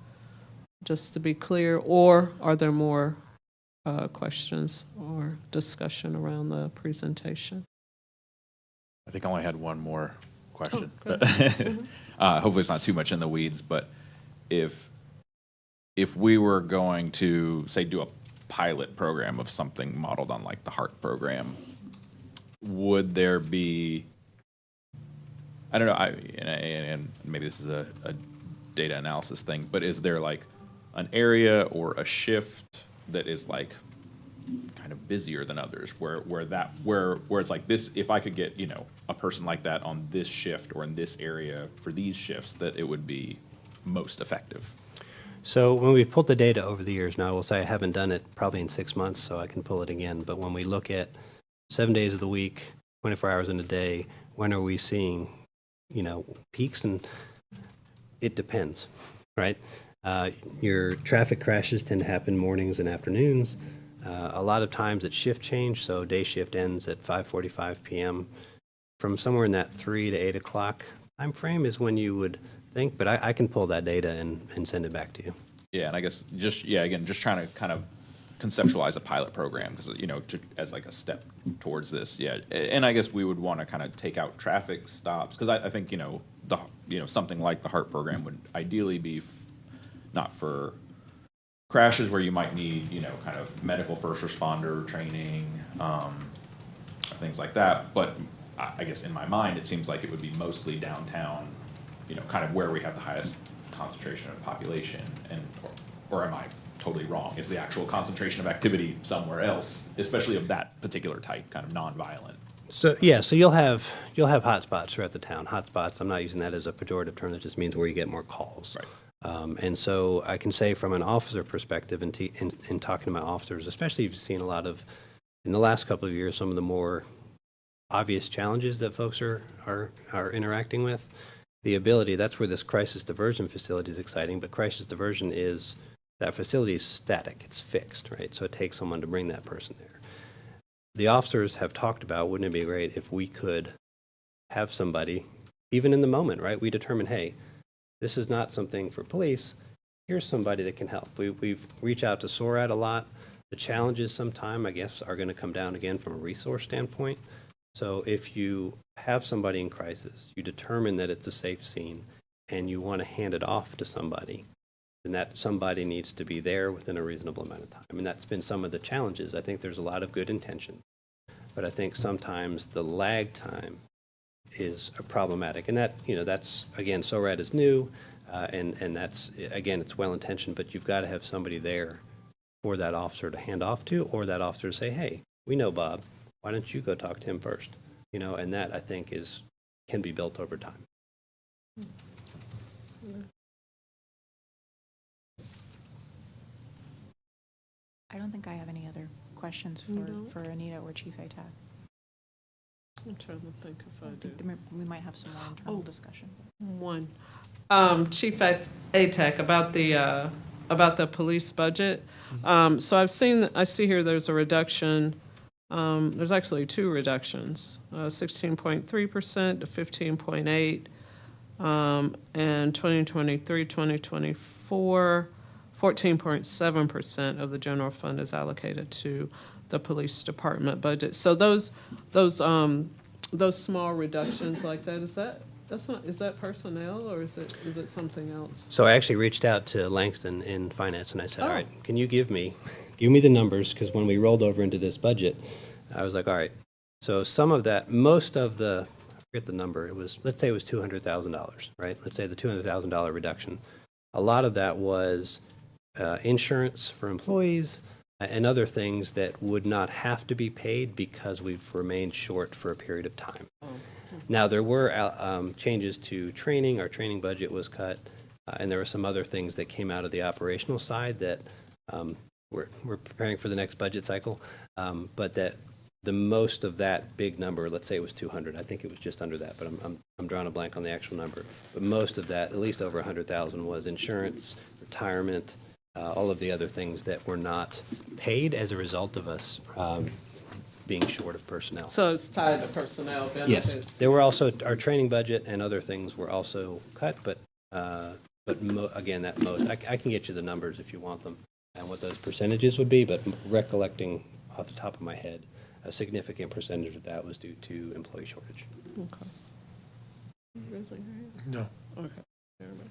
just to be clear, or are there more questions or discussion around the presentation? I think I only had one more question. go Hopefully it's not too much in the weeds, but if we were going to, say, do a pilot program of something modeled on like the HEART program, would there be, I don't know, and maybe this is a data analysis thing, but is there like an area or a shift that is like kind of busier than others, where it's like this, if I could get, a person like that on this shift or in this area for these shifts, that it would be most effective? So when we pulled the data over the years, now I will say I haven't done it probably in 6 months, so I can pull it again. But when we look at 7 days of the week, 24 hours in a day, when are we seeing, peaks? And it depends, right? Your traffic crashes tend to happen mornings and afternoons. A lot of times it's shift change, so day shift ends at 5:45 p.m. From somewhere in that 3 to 8 o'clock time frame is when you would think, but I can pull that data and send it back to you. Yeah, and I guess just trying to kind of conceptualize a pilot program, because as like a step towards this. Yeah, and I guess we would want to kind of take out traffic stops, because I think something like the HEART program would ideally be not for crashes where you might need kind of medical first responder training, things like that. But I guess in my mind it seems like it would be mostly downtown, kind of where we have the highest concentration of population, or am I totally wrong? Is the actual concentration of activity somewhere else, especially of that particular type, kind of nonviolent? So yeah, so you'll have hotspots throughout the town. Hotspots, I'm not using that as a pejorative term. That just means where you get more calls. Right. And so I can say from an officer perspective, in talking to my officers, especially if you've seen a lot of, in the last couple of years, some of the more obvious challenges that folks are interacting with, the ability, that's where this crisis diversion facility is exciting, but crisis diversion is, that facility is static, it's fixed, right? So it takes someone to bring that person there. The officers have talked about, wouldn't it be great if we could have somebody, even in the moment, right? We determine, hey, this is not something for police, here's somebody that can help. We've reached out to SORAD a lot. The challenges sometime, I guess, are going to come down again from a resource standpoint. So if you have somebody in crisis, you determine that it's a safe scene, and you want to hand it off to somebody, then that somebody needs to be there within a reasonable amount of time. And that's been some of the challenges. I think there's a lot of good intention, but I think sometimes the lag time is problematic. And that, that's, again, SORAD is new, and that's, again, it's well-intentioned, but you've got to have somebody there for that officer to hand off to, or that officer to say, hey, we know Bob, why don't you go talk to him first? And that, I think, can be built over time. I don't think I have any other questions for Anita or Chief ATAC. I'm trying to think if I do. We might have some more internal discussion. One, Chief ATAC, about the police budget. So I see here there's a reduction. There's actually two reductions, 16.3% to 15.8%, and 2023, 2024, 14.7% of the general fund is allocated to the police department budget. So those small reductions like that, is that personnel or is it something else? So I actually reached out to Langston in finance and I said, all Oh. right, can you give me the numbers? Because when we rolled over into this budget, I was like, all right, so some of that, most of the, I forget the number, let's say it was $200,000, right? Let's say the $200,000 reduction. A lot of that was insurance for employees and other things that would not have to be paid because we've remained short for a period of time. Now, there were changes to training. Our training budget was cut, and there were some other things that came out of the operational side that we're preparing for the next budget cycle, but that the most of that big number, let's say it was 200, I think it was just under that, but I'm drawing a blank on the actual number. But most of that, at least over 100,000, was insurance, retirement, all of the other things that were not paid as a result of us being short of personnel. So it's tied to personnel benefits? Yes, there were also, our training budget and other things were also cut, but again, that most, I can get you the numbers if you want them and what those percentages would be, but recollecting off the top of my head, a significant percentage of that was due to employee shortage. Okay. Raising her hand? No. Okay. Everybody.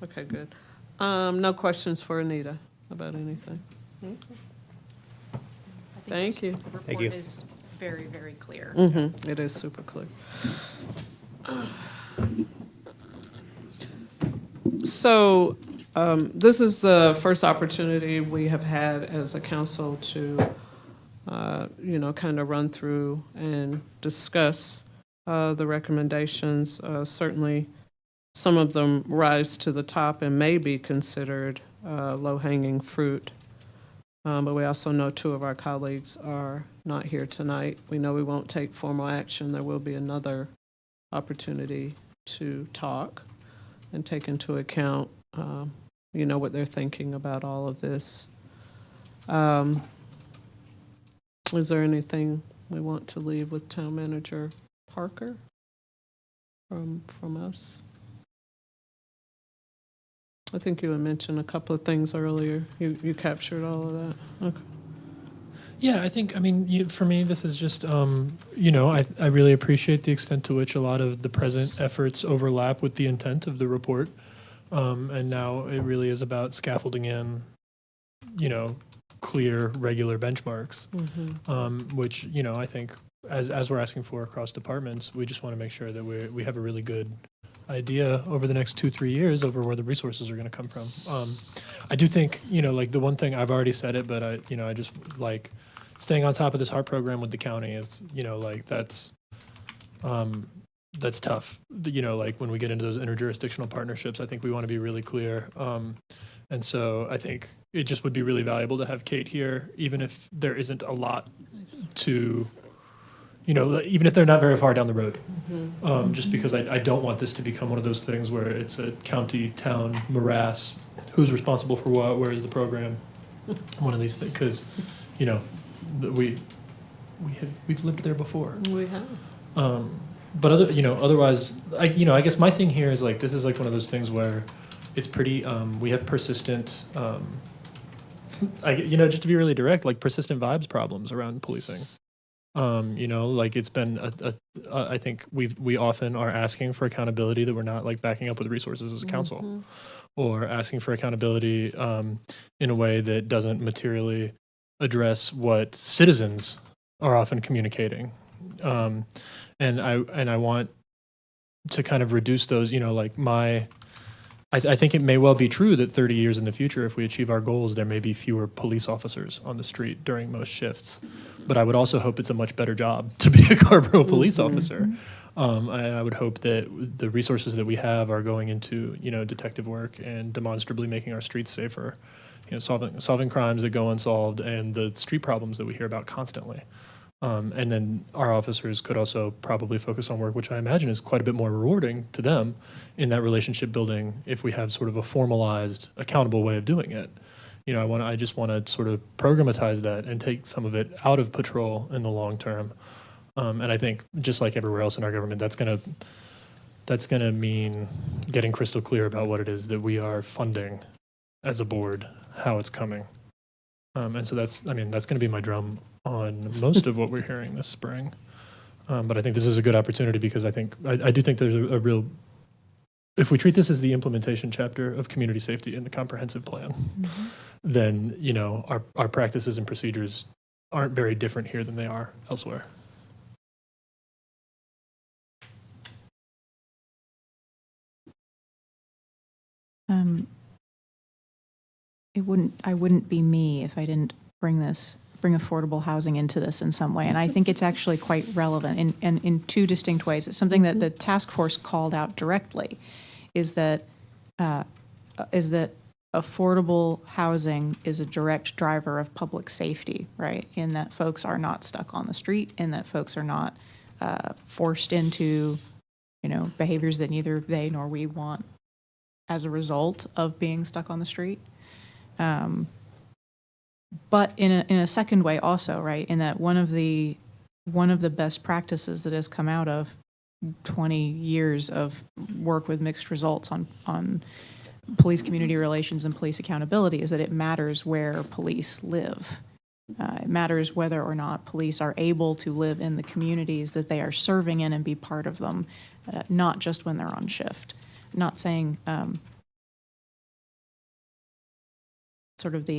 Okay, good. No questions for Anita about anything? Okay. Thank you. The Thank you. report is very, very clear. It is super clear. So this is the first opportunity we have had as a council to, kind of run through and discuss the recommendations. Certainly, some of them rise to the top and may be considered low-hanging fruit. But we also know two of our colleagues are not here tonight. We know we won't take formal action. There will be another opportunity to talk and take into account, what they're thinking about all of this. Is there anything we want to leave with Town Manager Parker from us? I think you had mentioned a couple of things earlier. You captured all of that. Okay. Yeah, I think, for me, this is just, I really appreciate the extent to which a lot of the present efforts overlap with the intent of the report. And now it really is about scaffolding in, clear, regular benchmarks, which, I think as we're asking for across departments, we just want to make sure that we have a really good idea over the next 2-3 years over where the resources are going to come from. I do think, the one thing, I've already said it, but I just like staying on top of this HARP program with the county is, that's tough. When we get into those interjurisdictional partnerships, I think we want to be really clear. And so I think it just would be really valuable to have Kate here, even if there isn't a lot to, even if they're not very far down the road. Just because I don't want this to become one of those things where it's a county, town morass. Who's responsible for what? Where is the program? One of these things, because, we've lived there before. We have. But otherwise, I guess my thing here is this is one of those things where it's pretty. We have persistent. Just to be really direct, persistent vibes problems around policing. It's been I think we often are asking for accountability that we're not backing up with resources as a council, or asking for accountability in a way that doesn't materially address what citizens are often communicating. And I want to kind of reduce those, I think it may well be true that 30 years in the future, if we achieve our goals, there may be fewer police officers on the street during most shifts. But I would also hope it's a much better job to be a Carrboro police officer. And I would hope that the resources that we have are going into, detective work and demonstrably making our streets safer, solving crimes that go unsolved and the street problems that we hear about constantly. And then our officers could also probably focus on work, which I imagine is quite a bit more rewarding to them in that relationship building if we have sort of a formalized, accountable way of doing it. I just want to sort of programatize that and take some of it out of patrol in the long term. And I think just like everywhere else in our government, that's gonna mean getting crystal clear about what it is that we are funding as a board, how it's coming. And so that's gonna be my drum on most of what we're hearing this spring. But I think this is a good opportunity because I do think there's a real, if we treat this as the implementation chapter of community safety in the comprehensive plan, then, you know, our practices and procedures aren't very different here than they are elsewhere. I wouldn't be me if I didn't bring affordable housing into this in some way. And I think it's actually quite relevant in two distinct ways. It's something that the task force called out directly, is that affordable housing is a direct driver of public safety, right? In that folks are not stuck on the street, in that folks are not forced into, you know, behaviors that neither they nor we want as a result of being stuck on the street. But in a second way also, right, in that one of the best practices that has come out of 20 years of work with mixed results on police community relations and police accountability is that it matters where police live. It matters whether or not police are able to live in the communities that they are serving in and be part of them, not just when they're on shift. Not saying sort of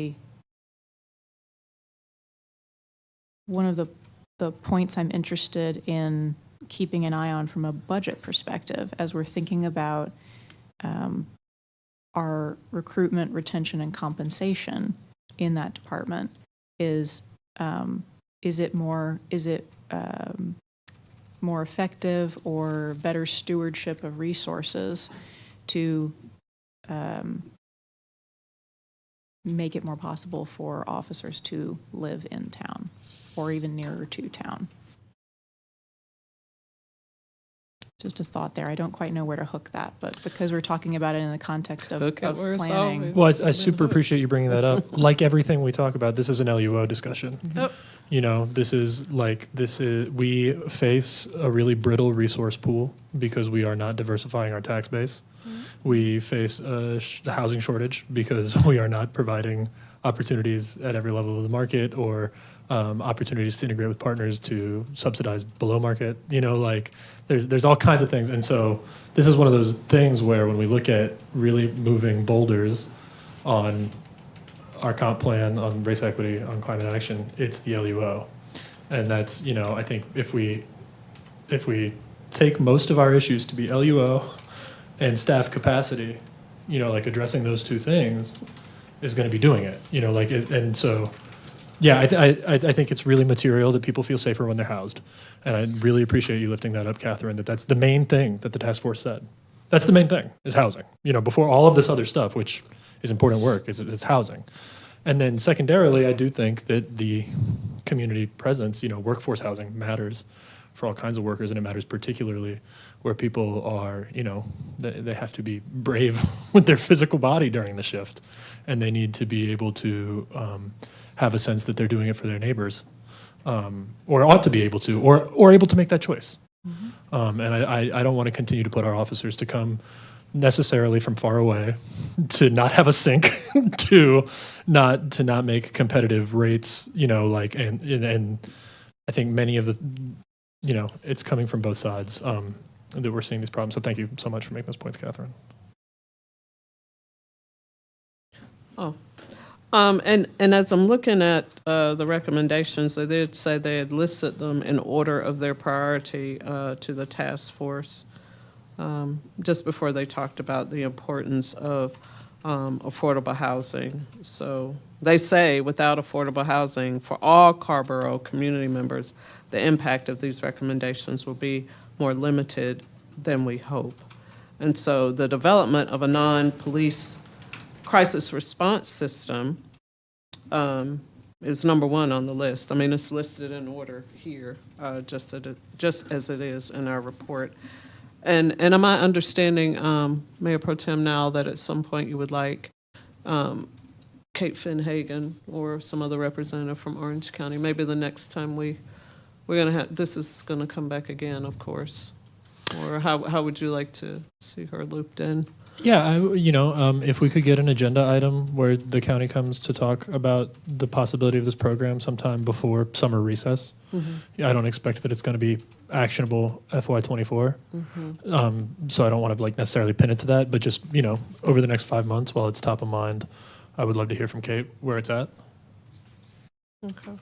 one of the points I'm interested in keeping an eye on from a budget perspective as we're thinking about our recruitment, retention, and compensation in that department is it more effective or better stewardship of resources to make it more possible for officers to live in town or even nearer to town. Just a thought there. I don't quite know where to hook that, but because we're talking about it in the context of Where it's planning. always Well, I been super hooked. appreciate you bringing that up. Like everything we talk about, this is an LUO discussion. Yep. You know, we face a really brittle resource pool because we are not diversifying our tax base. We face a housing shortage because we are not providing opportunities at every level of the market or opportunities to integrate with partners to subsidize below market. You know, like there's all kinds of things. And so this is one of those things where when we look at really moving boulders on our comp plan, on race equity, on climate action, it's the LUO. And that's, you know, I think if we take most of our issues to be LUO and staff capacity, you know, like addressing those two things is going to be doing it, you know, like, and so, yeah, I think it's really material that people feel safer when they're housed. And I really appreciate you lifting that up, Catherine, that's the main thing that the task force said. That's the main thing, is housing. You know, before all of this other stuff, which is important work, it's housing. And then secondarily, I do think that the community presence, you know, workforce housing matters for all kinds of workers, and it matters particularly where people are, you know, they have to be brave with their physical body during the shift, and they need to be able to have a sense that they're doing it for their neighbors, or ought to be able to, or able to make that choice. And I don't want to continue to put our officers to come necessarily from far away, to not have a sink, to not make competitive rates, you know, like, and I think many of the, you know, it's coming from both sides that we're seeing these problems. So thank you so much for making those points, Catherine. And as I'm looking at the recommendations, they did say they had listed them in order of their priority to the task force, just before they talked about the importance of affordable housing. So they say without affordable housing for all Carrboro community members, the impact of these recommendations will be more limited than we hope. And so the development of a non-police crisis response system is number one on the list. I mean, it's listed in order here, just as it is in our report. And am I understanding, Mayor Pro Tem, now that at some point you would like Kate Finhagen or some other representative from Orange County, maybe the next time we're going to have, this is going to come back again, of course. Or how would you like to see her looped in? Yeah, if we could get an agenda item where the county comes to talk about the possibility of this program sometime before summer recess. Yeah, I don't expect that it's going to be actionable FY24. So I don't want to like necessarily pin it to that, but just, over the next 5 months while it's top of mind, I would love to hear from Kate where it's at. Okay.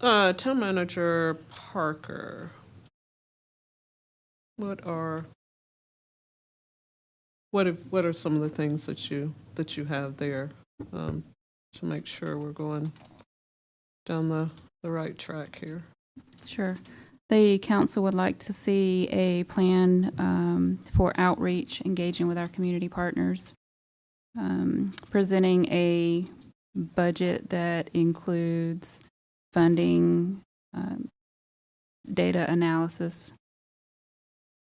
Town Manager Parker, what are some of the things that you have there, to make sure we're going down the right track here? Sure. The council would like to see a plan for outreach, engaging with our community partners, presenting a budget that includes funding, data analysis,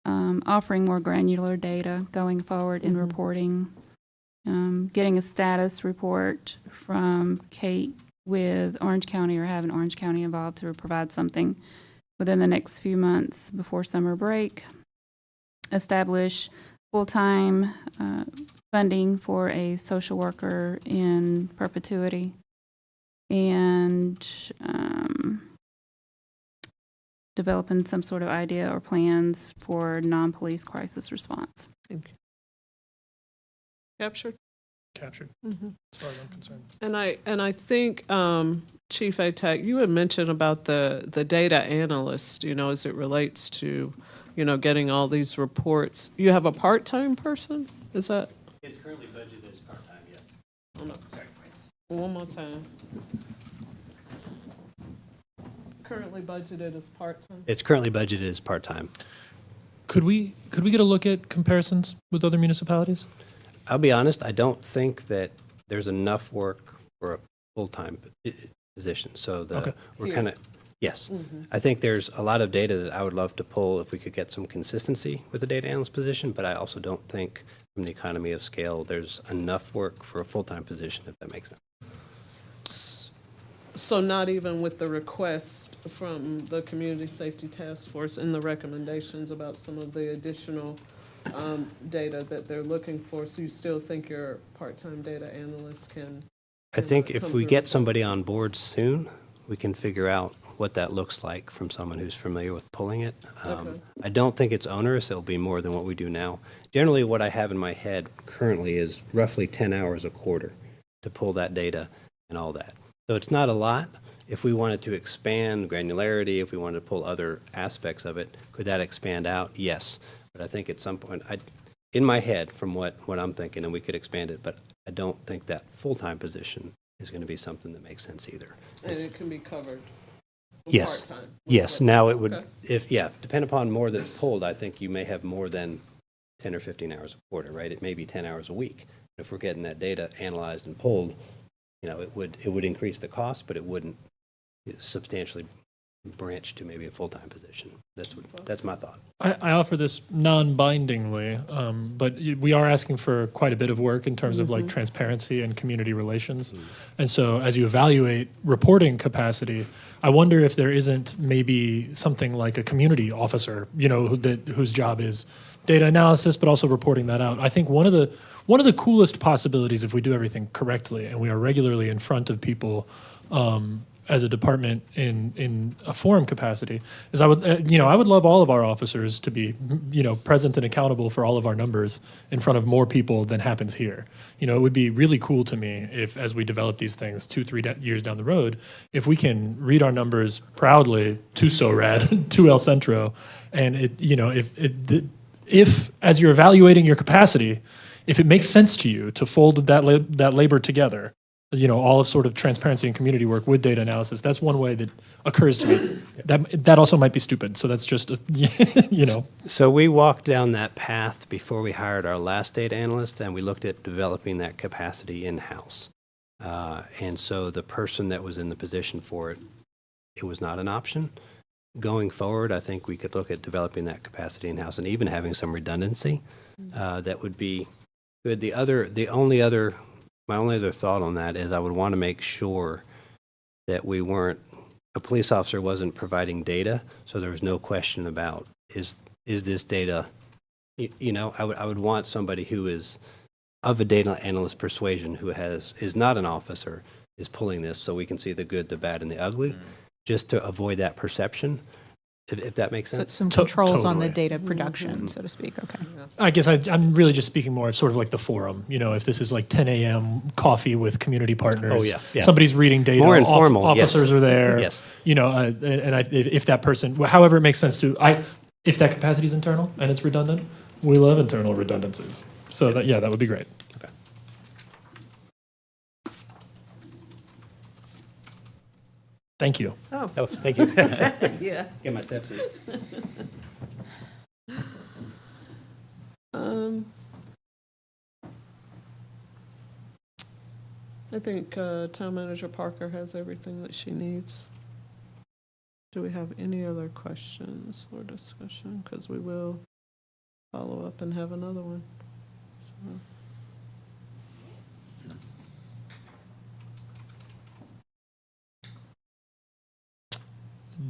offering more granular data going forward in reporting, getting a status report from Kate with Orange County, or having Orange County involved to provide something within the next few months before summer break, establish full-time funding for a social worker in perpetuity, and developing some sort of idea or plans for non-police crisis response. Thank you. Captured? Captured, as far as I'm concerned. And I think, Chief ATAC, you had mentioned about the data analyst, as it relates to, getting all these reports. You have a part-time person? Is that? It's currently budgeted as part-time, yes. Oh, no. One more time. Currently budgeted as part-time? It's currently budgeted as part-time. Could we get a look at comparisons with other municipalities? I'll be honest, I don't think that there's enough work for a full-time position, so Okay. we're Here. kind of, yes. I think there's a lot of data that I would love to pull if we could get some consistency with the data analyst position, but I also don't think from the economy of scale, there's enough work for a full-time position, if that makes sense. So not even with the request from the Community Safety Task Force and the recommendations about some of the additional data that they're looking for, so you still think your part-time data analyst can? I think if come we through get with somebody on board soon, we can figure out what that looks like from someone who's familiar with pulling it. Okay. I don't think it's onerous. It'll be more than what we do now. Generally, what I have in my head currently is roughly 10 hours a quarter to pull that data and all that. So it's not a lot. If we wanted to expand granularity, if we wanted to pull other aspects of it, could that expand out? Yes. But I think at some point, in my head, from what I'm thinking, and we could expand it, but I don't think that full-time position is going to be something that makes sense either. And it can be covered with Yes. part-time? Yes, now it would, Okay. depend upon more that's pulled, I think you may have more than 10 or 15 hours a quarter, right? It may be 10 hours a week. If we're getting that data analyzed and pulled, it would increase the cost, but it wouldn't substantially branch to maybe a full-time position. That's my thought. I offer this non-bindingly, but we are asking for quite a bit of work in terms of like transparency and community relations. And so as you evaluate reporting capacity, I wonder if there isn't maybe something like a community officer, whose job is data analysis, but also reporting that out. I think one of the coolest possibilities, if we do everything correctly and we are regularly in front of people, as a department in a forum capacity, is I would love all of our officers to be, present and accountable for all of our numbers in front of more people than happens here. It would be really cool to me if, as we develop these things 2-3 years down the road, if we can read our numbers proudly to SORAD, to El Centro, and if as you're evaluating your capacity, if it makes sense to you to fold that labor together, all of sort of transparency and community work with data analysis, that's one way that occurs to me. That also might be stupid. So that's just, So we walked down that path before we hired our last data analyst, and we looked at developing that capacity in-house. And so the person that was in the position for it, it was not an option. Going forward, I think we could look at developing that capacity in-house and even having some redundancy. That would be good. My only other thought on that is I would want to make sure that we weren't a police officer wasn't providing data, so there was no question about, is this data, I would want somebody who is of a data analyst persuasion, who is not an officer, is pulling this so we can see the good, the bad, and the ugly, just to avoid that perception, if that makes So sense. some controls on the Totally. data production, so to speak, okay. I guess I'm really just speaking more of sort of like the forum. If this is like 10 a.m. coffee with community partners, Oh, yeah. somebody's reading data, More informal, yes. officers are there, Yes. If that person, however it makes sense if that capacity is internal and it's redundant, we love internal redundancies. So that would be great. Okay. Thank you. Oh, thank you. Yeah. Get my steps in. I think Town Manager Parker has everything that she needs. Do we have any other questions or discussion? Because we will follow up and have another one.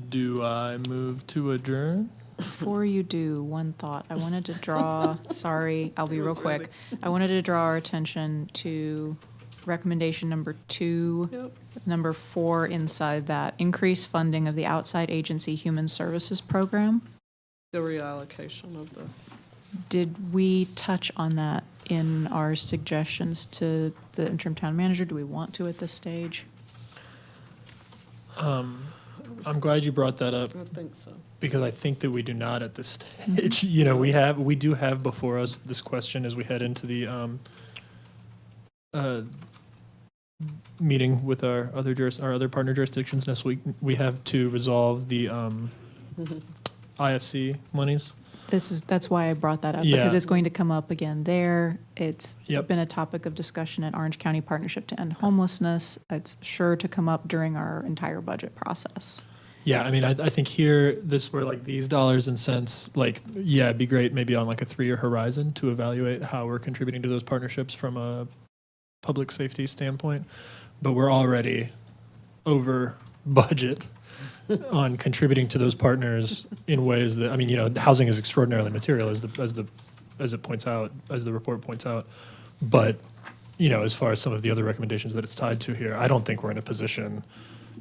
Do I move to adjourn? Before you do, one thought. I wanted to draw, sorry, I'll be real quick. I wanted to draw our attention to recommendation number 2, Yep. number 4 inside that, increase funding of the outside agency human services program. The reallocation of the, Did we touch on that in our suggestions to the interim town manager? Do we want to at this stage? I'm glad you brought that up I think so. because I think that we do not at this stage. We do have before us this question as we head into the meeting with our other partner jurisdictions next week. We have to resolve the IFC monies. That's why I brought that up, Yeah. because it's going to come up again there. It's Yep. been a topic of discussion at Orange County Partnership to End Homelessness. It's sure to come up during our entire budget process. Yeah, I mean, I think here, where like these dollars and cents, it'd be great maybe on like a 3-year horizon to evaluate how we're contributing to those partnerships from a public safety standpoint. But we're already over budget on contributing to those partners in ways that, housing is extraordinarily material as it points out, as the report points out. But, as far as some of the other recommendations that it's tied to here, I don't think we're in a position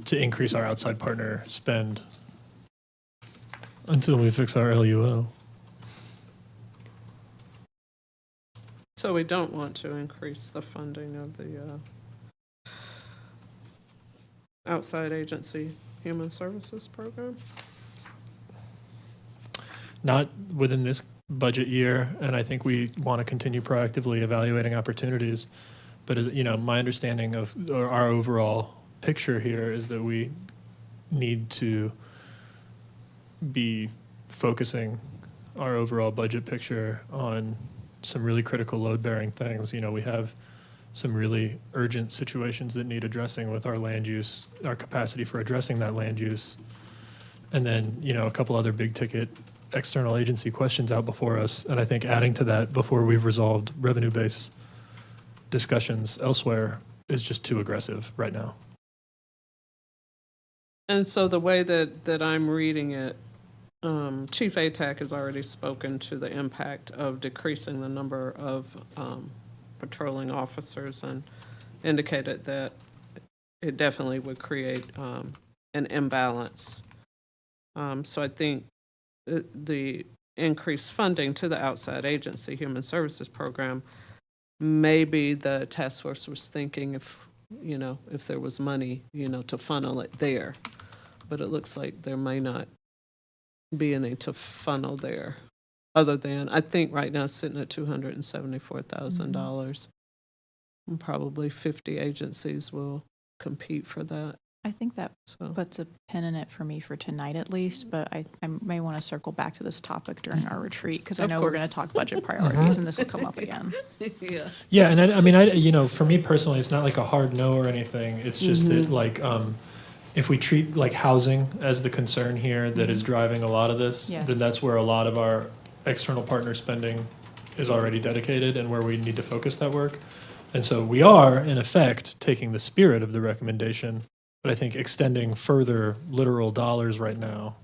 to increase our outside partner spend until we fix our LUO. So we don't want to increase the funding of the outside agency human services program? Not within this budget year, and I think we want to continue proactively evaluating opportunities. But, my understanding of our overall picture here is that we need to be focusing our overall budget picture on some really critical load-bearing things. We have some really urgent situations that need addressing with our land use, our capacity for addressing that land use. And then, a couple other big-ticket external agency questions out before us. And I think adding to that before we've resolved revenue-based discussions elsewhere is just too aggressive right now. And so the way that I'm reading it, Chief ATAC has already spoken to the impact of decreasing the number of patrolling officers and indicated that it definitely would create an imbalance. So I think the increased funding to the outside agency human services program, maybe the task force was thinking if there was money, to funnel it there. But it looks like there may not be any to funnel there, other than, I think right now it's sitting at $274,000. And probably 50 agencies will compete for that. I think that So puts a pin in it for me for tonight at least, but I may want to circle back to this topic during our retreat, because I Of know we're going course. to talk budget priorities and this will come up again. yeah. Yeah, and I for me personally, it's not like a hard no or anything. It's just that if we treat housing as the concern here that is driving a lot of this, Yes. then that's where a lot of our external partner spending is already dedicated and where we need to focus that work. And so we are, in effect, taking the spirit of the recommendation But I think extending further literal dollars right now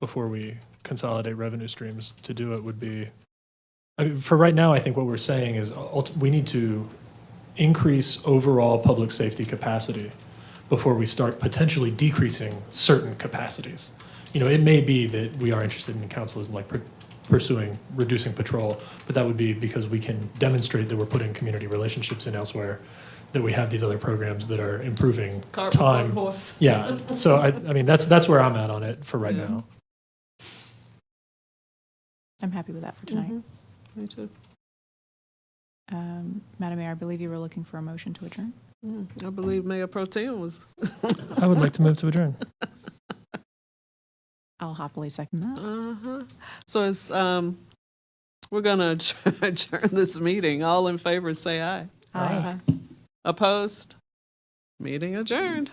before we consolidate revenue streams to do it would be, I mean, for right now, I think what we're saying is we need to increase overall public safety capacity before we start potentially decreasing certain capacities. You know, it may be that we are interested in council like pursuing reducing patrol, but that would be because we can demonstrate that we're putting community relationships in elsewhere, that we have these other programs that are improving Carrboro time. horse. Yeah, so I mean, that's where I'm at on it for right Yeah. now. I'm happy with that for tonight. Me too. Madam Mayor, I believe you were looking for a motion to adjourn. I believe Mayor Pro Tem was. I would like to move to adjourn. I'll happily second that. So it's, we're going to adjourn this meeting. All in favor, say aye. Aye. Opposed? Meeting adjourned.